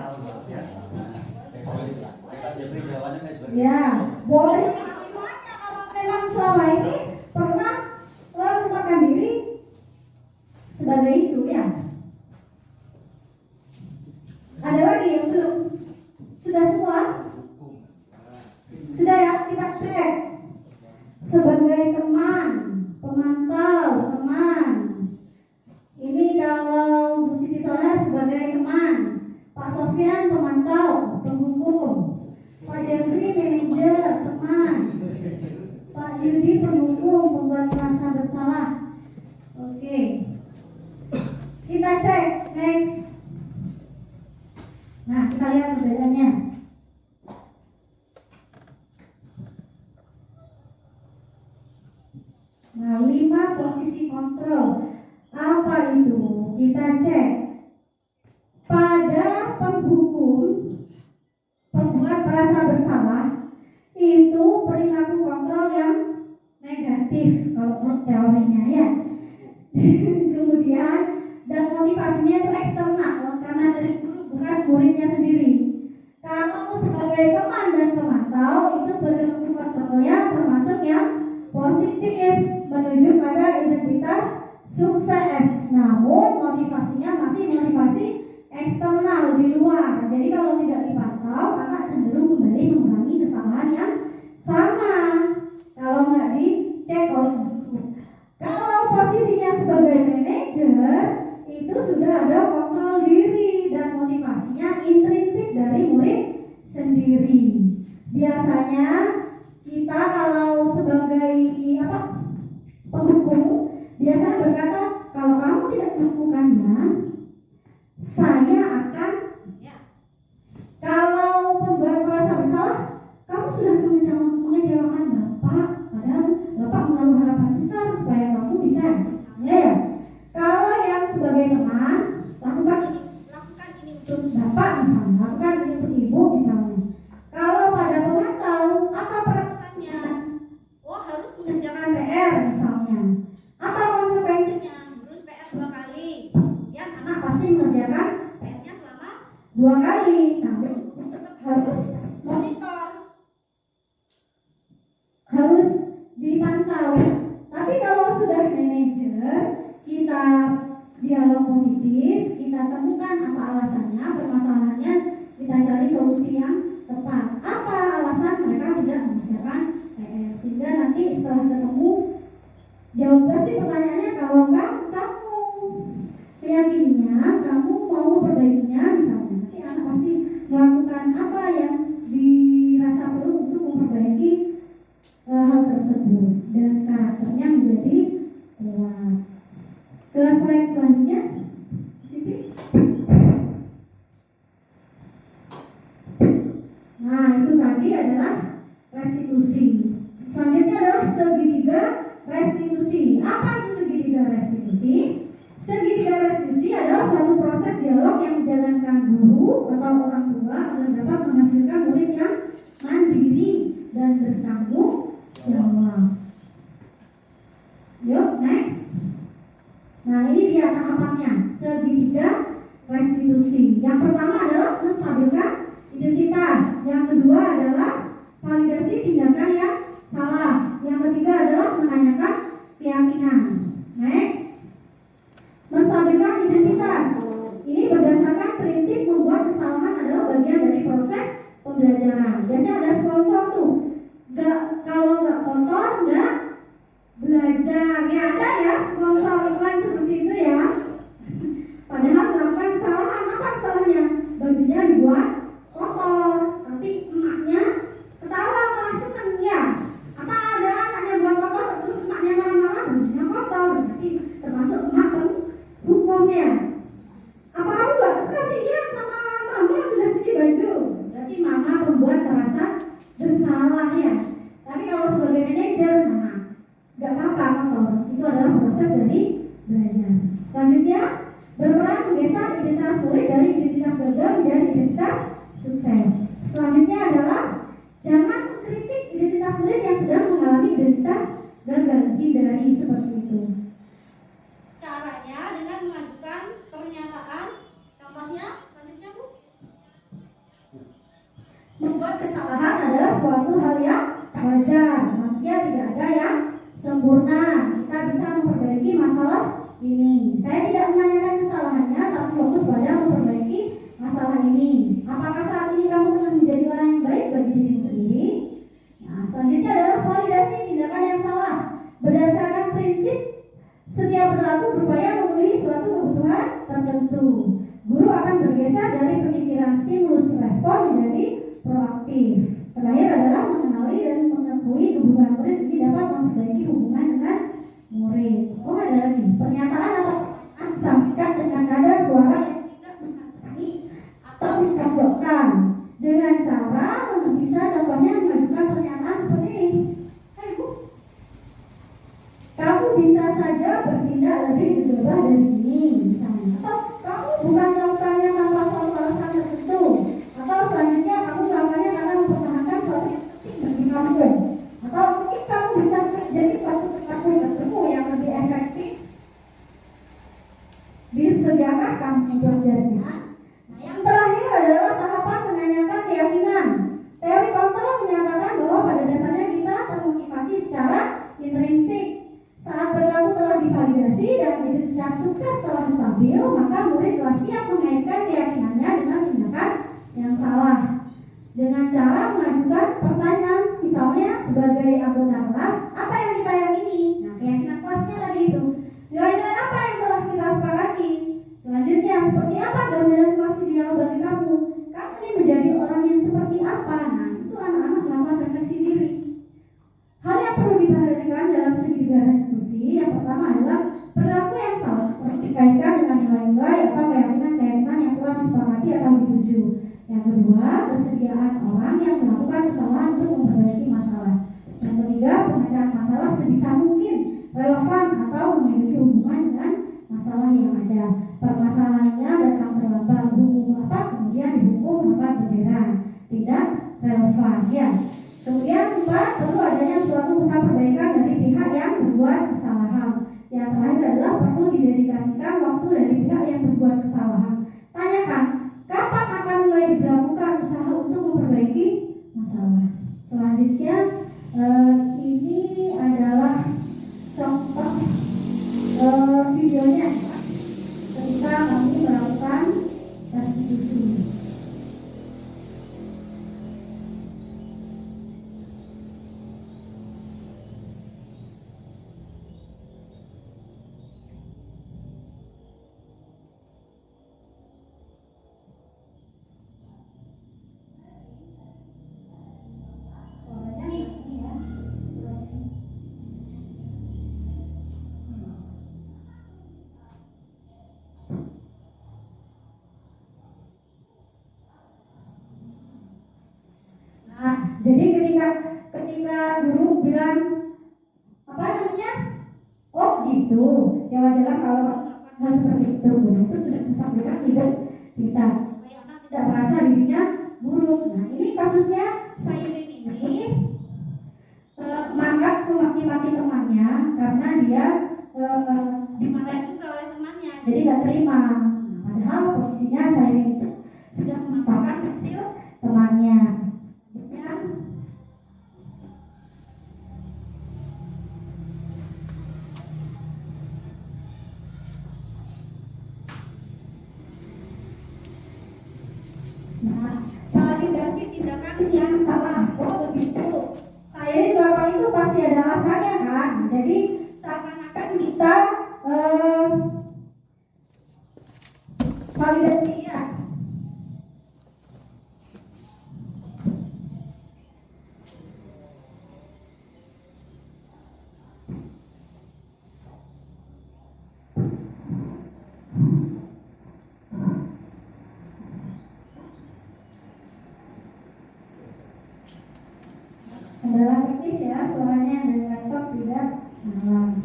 Ya, boleh kalimatnya kalau memang selama ini pernah menempatkan diri sebagai itu ya. Ada lagi yang belum? Sudah semua? Sudah ya, kita cek. Sebagai teman, pemantau, teman. Ini kalau Bu Siti Solar sebagai teman, Pak Sofyan pemantau, penghukum, Pak Jeffrey manajer, teman, Pak Yudi penghukum, pembuat merasa bersalah. Oke, kita cek next. Nah, kita lihat perbedaannya. Nah, 5 posisi kontrol. Apa itu? Kita cek. Pada penghukum, pembuat merasa bersalah, itu perilaku kontrol yang negatif kalau menurut teorinya ya. Kemudian dan motivasinya itu eksternal karena dari guru bukan muridnya sendiri. Kalau sebagai teman dan pemantau itu perilaku kontrolnya termasuk yang positif menuju pada identitas sukses. Namun motivasinya masih motivasi eksternal di luar. Jadi kalau tidak dipantau, anak cenderung kembali mengulangi kesalahan yang sama. Kalau nggak dicek oleh guru. Kalau posisinya sebagai manajer, itu sudah ada kontrol diri dan motivasinya intrinsik dari murid sendiri. Biasanya kita kalau sebagai penghukum biasanya berkata, kalau kamu tidak melakukannya, saya akan kalau pembuat merasa bersalah, kamu sudah mengecewakan Bapak, padahal Bapak menaruh harapan besar supaya kamu bisa misalnya ya. Kalau yang sebagai teman, lakukan ini untuk Bapak misalnya, lakukan ini untuk Ibu misalnya. Kalau pada pemantau, apa peraturannya? Oh, harus mengerjakan PR misalnya. kesalahannya. Apa konsekuensinya? Terus PR 2 kali. Ya, anak pasti mengerjakan PR-nya selama 2 kali. Nah, tetap harus monitor, harus dipantau ya. Tapi kalau sudah manajer, kita dialog positif, kita temukan apa alasannya, permasalahannya, kita cari solusi yang tepat. Apa alasan mereka tidak mengerjakan PR, sehingga nanti setelah ketemu jawab pasti pertanyaannya. Kalau enggak, kamu meyakinnya, kamu mau memperbaikinya misalnya, nanti anak pasti melakukan apa yang dirasa perlu untuk memperbaiki hal tersebut, dan karakternya menjadi kuat. Ke slide selanjutnya, Siti. Nah, itu tadi adalah restitusi. Selanjutnya adalah segitiga restitusi. Apa itu segitiga restitusi? Segitiga restitusi adalah suatu proses dialog yang dijalankan guru atau orang tua agar dapat menghasilkan murid yang mandiri dan bertanggung jawab. Yuk, next. Nah, ini dia tahapannya, segitiga restitusi. Yang pertama adalah menstabilkan identitas. Yang kedua adalah validasi tindakan yang salah. Yang ketiga adalah menanyakan keyakinan. Next. Menstabilkan identitas. Ini berdasarkan prinsip membuat kesalahan adalah bagian dari proses pembelajaran. Biasanya ada sponsor tuh. Kalau nggak kotor, nggak belajar. Ya ada ya sponsor iklan seperti itu ya. Padahal melakukan kesalahan. Apa kesalahannya? Bajunya dibuat kotor, tapi emaknya ketawa malah seneng ya. Apa ada anaknya buat kotor terus emaknya marah-marah, bajunya kotor, berarti termasuk emak hukumnya. Apa kamu gak kasihan sama mama yang sudah cuci baju? Berarti mama pembuat merasa bersalah ya. Tapi kalau sebagai manajer, nah gak apa-apa kotor. Itu adalah proses dari belajar. Selanjutnya, berperan menggeser identitas murid dari identitas gagal menjadi identitas sukses. Selanjutnya adalah jangan mengkritik identitas murid yang sedang mengalami identitas gagal. Hindari seperti itu. Caranya dengan mengajukan pernyataan. Contohnya, selanjutnya Bu. Membuat kesalahan adalah suatu hal yang wajar. Manusia tidak ada yang sempurna. Kita bisa memperbaiki masalah ini. Saya tidak menanyakan kesalahannya, tapi fokus pada memperbaiki masalah ini. Apakah saat ini kamu telah menjadi orang yang baik bagi dirimu sendiri? Nah, selanjutnya adalah validasi tindakan yang salah. Berdasarkan prinsip setiap perilaku berupaya memenuhi suatu kebutuhan tertentu. Guru akan bergeser dari pemikiran stimulus respon menjadi proaktif. Terakhir adalah mengenali dan mengetahui kebutuhan murid ini dapat memperbaiki hubungan dengan murid. Oh, ada lagi pernyataan atau disampaikan dengan nada suara yang tidak menghakimi atau dipojokkan dengan cara bisa contohnya mengajukan pernyataan seperti ini. Hai Bu, kamu bisa saja bertindak lebih gegabah dari ini misalnya. Atau kamu bukan melakukannya tanpa suatu alasan tertentu. Atau selanjutnya kamu melakukannya karena mempertahankan suatu yang penting bagi kamu. Atau mungkin kamu bisa jadi suatu perilaku tertentu yang lebih efektif. Disediakah kamu belajarnya? Nah, yang terakhir adalah tahapan menanyakan keyakinan. Teori kontrol menyatakan bahwa pada dasarnya kita termotivasi secara intrinsik. Saat perilaku telah divalidasi dan identitas sukses telah stabil, maka murid telah siap mengaitkan keyakinannya dengan tindakan yang salah. Dengan cara mengajukan pertanyaan, misalnya sebagai anggota kelas, apa yang kita yakini? Nah, keyakinan kelasnya tadi itu. Nilai-nilai apa yang telah kita sepakati? Selanjutnya, seperti apa gambaran kelas ideal bagi kamu? Kamu ini menjadi orang yang seperti apa? Nah, itu anak-anak melakukan refleksi diri. Hal yang perlu diperhatikan dalam segitiga restitusi, yang pertama adalah perilaku yang salah dikaitkan dengan nilai-nilai atau keyakinan-keyakinan yang telah disepakati atau dituju. Yang kedua, kesediaan orang yang melakukan kesalahan untuk memperbaiki masalah. Yang ketiga, pemecahan masalah sebisa mungkin relevan atau memiliki hubungan dengan masalah yang ada. Permasalahannya datang terlambat, hukum apa, kemudian dihukum tempat berbeda, tidak relevan ya. Kemudian 4, perlu adanya suatu usaha perbaikan dari pihak yang membuat kesalahan. didedikasikan waktu dari pihak yang berbuat kesalahan. Tanyakan, kapan akan mulai diberlakukan usaha untuk memperbaiki masalah. Selanjutnya, ini adalah contoh videonya ketika kami melakukan restitusi. Jadi ketika guru bilang apa namanya, oh gitu, ya wajarlah kalau hal seperti itu. Itu sudah disampaikan tidak kita supaya anak tidak merasa dirinya buruk. Nah ini kasusnya Sairin ini mangkat memaki-maki temannya karena dia dimarahi juga oleh temannya, jadi nggak terima. Padahal posisinya Sairin itu sudah mematahkan pensil temannya. Validasi tindakan yang salah. Oh begitu. Saya melakukan itu pasti ada alasannya kan. Jadi seakan-akan kita validasi ya. Adalah teknis ya, suaranya dari laptop tidak nyala.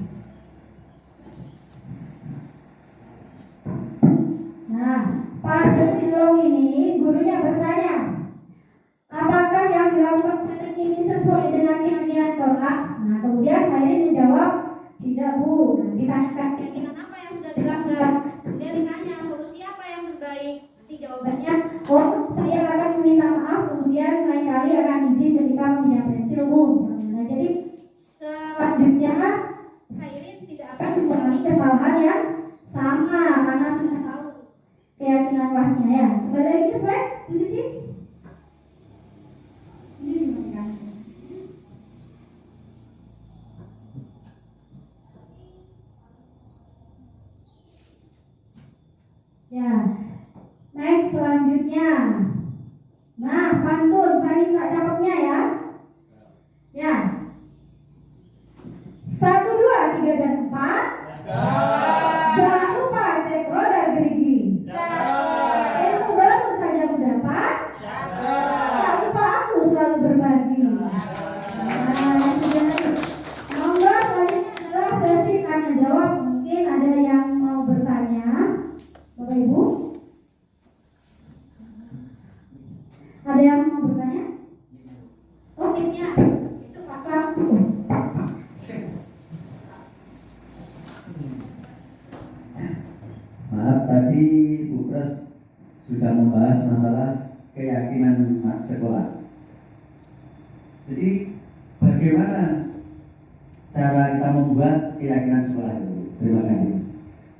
Nah, pada dialog ini gurunya bertanya, apakah yang dilakukan Sairin ini sesuai dengan keyakinan kelas? Nah, kemudian Sairin menjawab, tidak Bu. Nah, ditanyakan keyakinan apa yang sudah dilanggar. Kemudian ditanya solusi apa yang terbaik. Nanti jawabannya, oh saya akan meminta maaf, kemudian lain kali akan izin ketika meminjam pensil Bu misalnya. Nah, jadi selanjutnya Sairin tidak akan mengulangi kesalahan yang sama karena sudah tahu keyakinan kelasnya ya. Kembali lagi ke slide positif. Ini gimana? Ya, next selanjutnya. Nah, pantun, saya minta catatnya ya. Ya. 1, 2, 3, dan 4. Jangan lupa cek roda gerigi. Ilmu baru saja mendapat. Tak lupa aku selalu berbagi. Monggo selanjutnya adalah sesi tanya jawab. Mungkin ada yang mau bertanya, Bapak Ibu. Ada yang mau bertanya? Oh, mic-nya itu pasang tuh. Maaf, tadi Bu Pres sudah membahas masalah keyakinan sekolah. Jadi bagaimana cara kita membuat keyakinan sekolah itu? Terima kasih.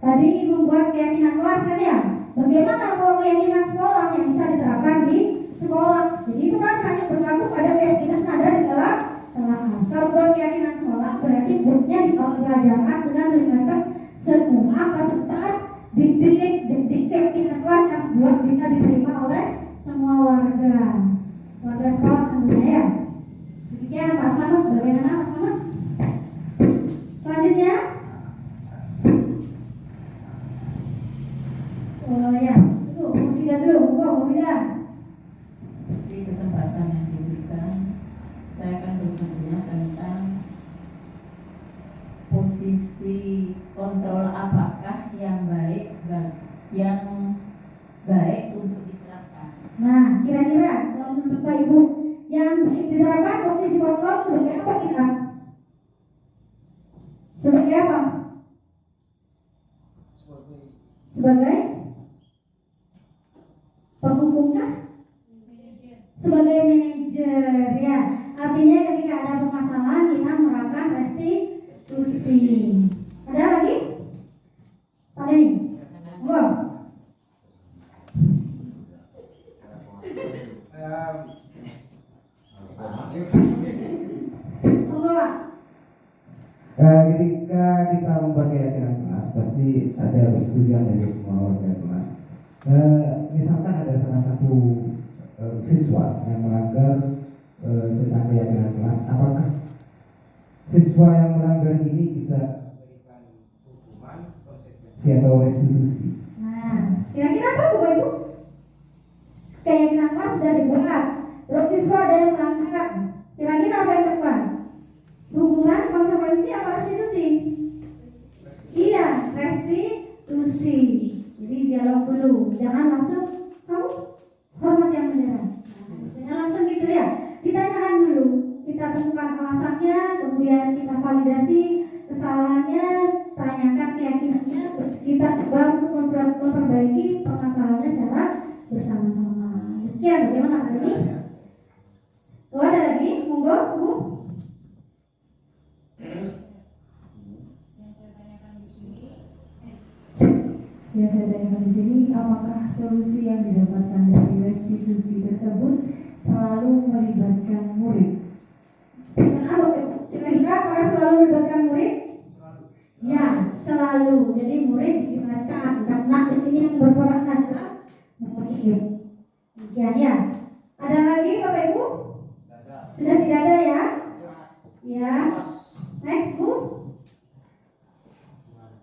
Tadi membuat keyakinan kelas kan ya? Bagaimana kalau keyakinan sekolah yang bisa diterapkan di sekolah? Jadi itu kan hanya berlaku pada keyakinan ada di dalam kelas. Kalau buat keyakinan sekolah berarti buatnya di pelajaran dengan melibatkan semua peserta didik. Jadi keyakinan kelas yang buat bisa diterima oleh semua warga sekolah tentunya ya. Demikian Pak Slamet, bagaimana Pak Slamet? Selanjutnya, oh ya, itu Bumida dulu, Bumida. Di kesempatan yang diberikan, saya akan bertanya tentang posisi kontrol apakah yang baik untuk diterapkan. Nah, kira-kira kalau menurut Bapak Ibu yang baik diterapkan posisi kontrol sebagai apa kita? Sebagai apa? Sebagai penghukumkah? Sebagai manajer ya. Artinya ketika ada permasalahan kita melakukan restitusi. Ada lagi? Ada nih? Wow. Ketika kita membuat keyakinan kelas, pasti ada persetujuan dari semua warga kelas. Misalkan ada salah satu siswa yang melanggar tentang keyakinan kelas, apakah siswa yang melanggar ini kita berikan hukuman, konsekuensi atau restitusi? Nah, kira-kira apa Bapak Ibu? Keyakinan kelas sudah dibuat, terus siswa ada yang melanggar. Kira-kira apa yang dilakukan? Hukuman, konsekuensi, apa restitusi? Iya, restitusi. Jadi dialog dulu, jangan langsung kamu hormat yang benar. Jangan langsung gitu ya. Ditanyakan dulu, kita temukan alasannya, kemudian kita validasi kesalahannya, tanyakan keyakinannya, terus kita coba untuk memperbaiki permasalahannya secara bersama-sama. Demikian, bagaimana lagi? Oh, ada lagi? Monggo, Bu. Yang saya tanyakan di sini, apakah solusi yang didapatkan dari restitusi tersebut selalu melibatkan murid? Kenapa? Kira-kira apakah selalu melibatkan murid? Ya, selalu. Jadi murid dilibatkan karena di sini yang berperan adalah murid. Demikian ya. Ada lagi Bapak Ibu? Sudah tidak ada ya? Ya. Next Bu.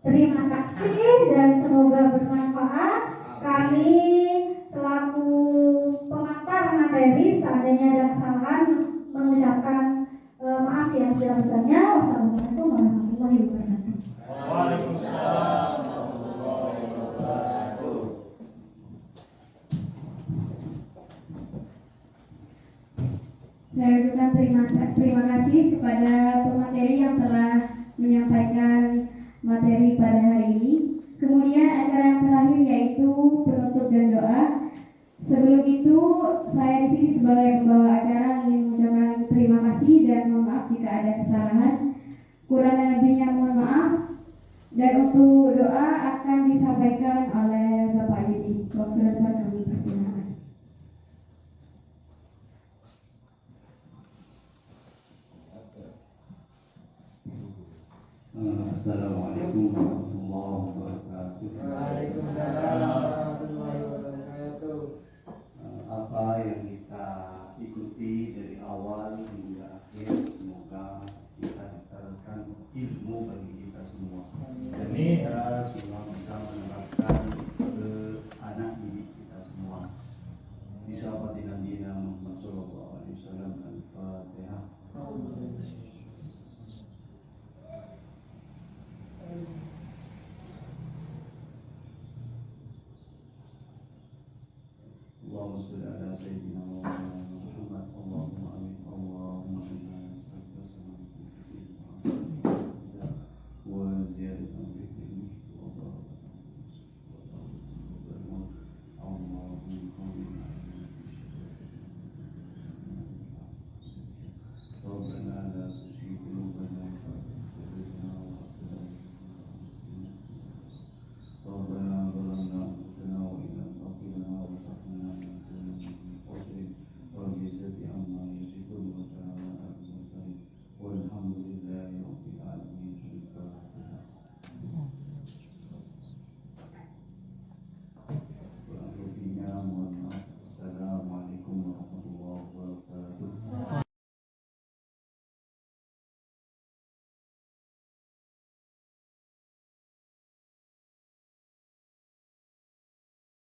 Terima kasih dan semoga bermanfaat. Kami selaku pemaparan materi seandainya ada kesalahan mengucapkan maaf yang sebesar-besarnya. Wassalamualaikum warahmatullahi wabarakatuh. Waalaikumsalam warahmatullahi wabarakatuh. Saya ucapkan terima kasih kepada pemateri yang telah menyampaikan materi pada hari ini. Kemudian acara yang terakhir yaitu penutup dan doa. Sebelum itu saya di sini sebagai pembawa acara ingin mengucapkan terima kasih dan mohon maaf jika ada kesalahan. Kurang dan lebihnya mohon maaf. Dan untuk doa akan disampaikan oleh Bapak Yudi. Wassalamualaikum kami persilakan. Assalamualaikum warahmatullahi wabarakatuh. Waalaikumsalam warahmatullahi wabarakatuh. Apa yang kita ikuti dari awal hingga akhir, semoga kita diterangkan ilmu bagi kita semua. Dan kita semua bisa menerapkan ke anak didik kita semua. Bismillahirrahmanirrahim. Muhammad sallallahu alaihi wasallam. Al-Fatihah. Allahumma sholli ala sayyidina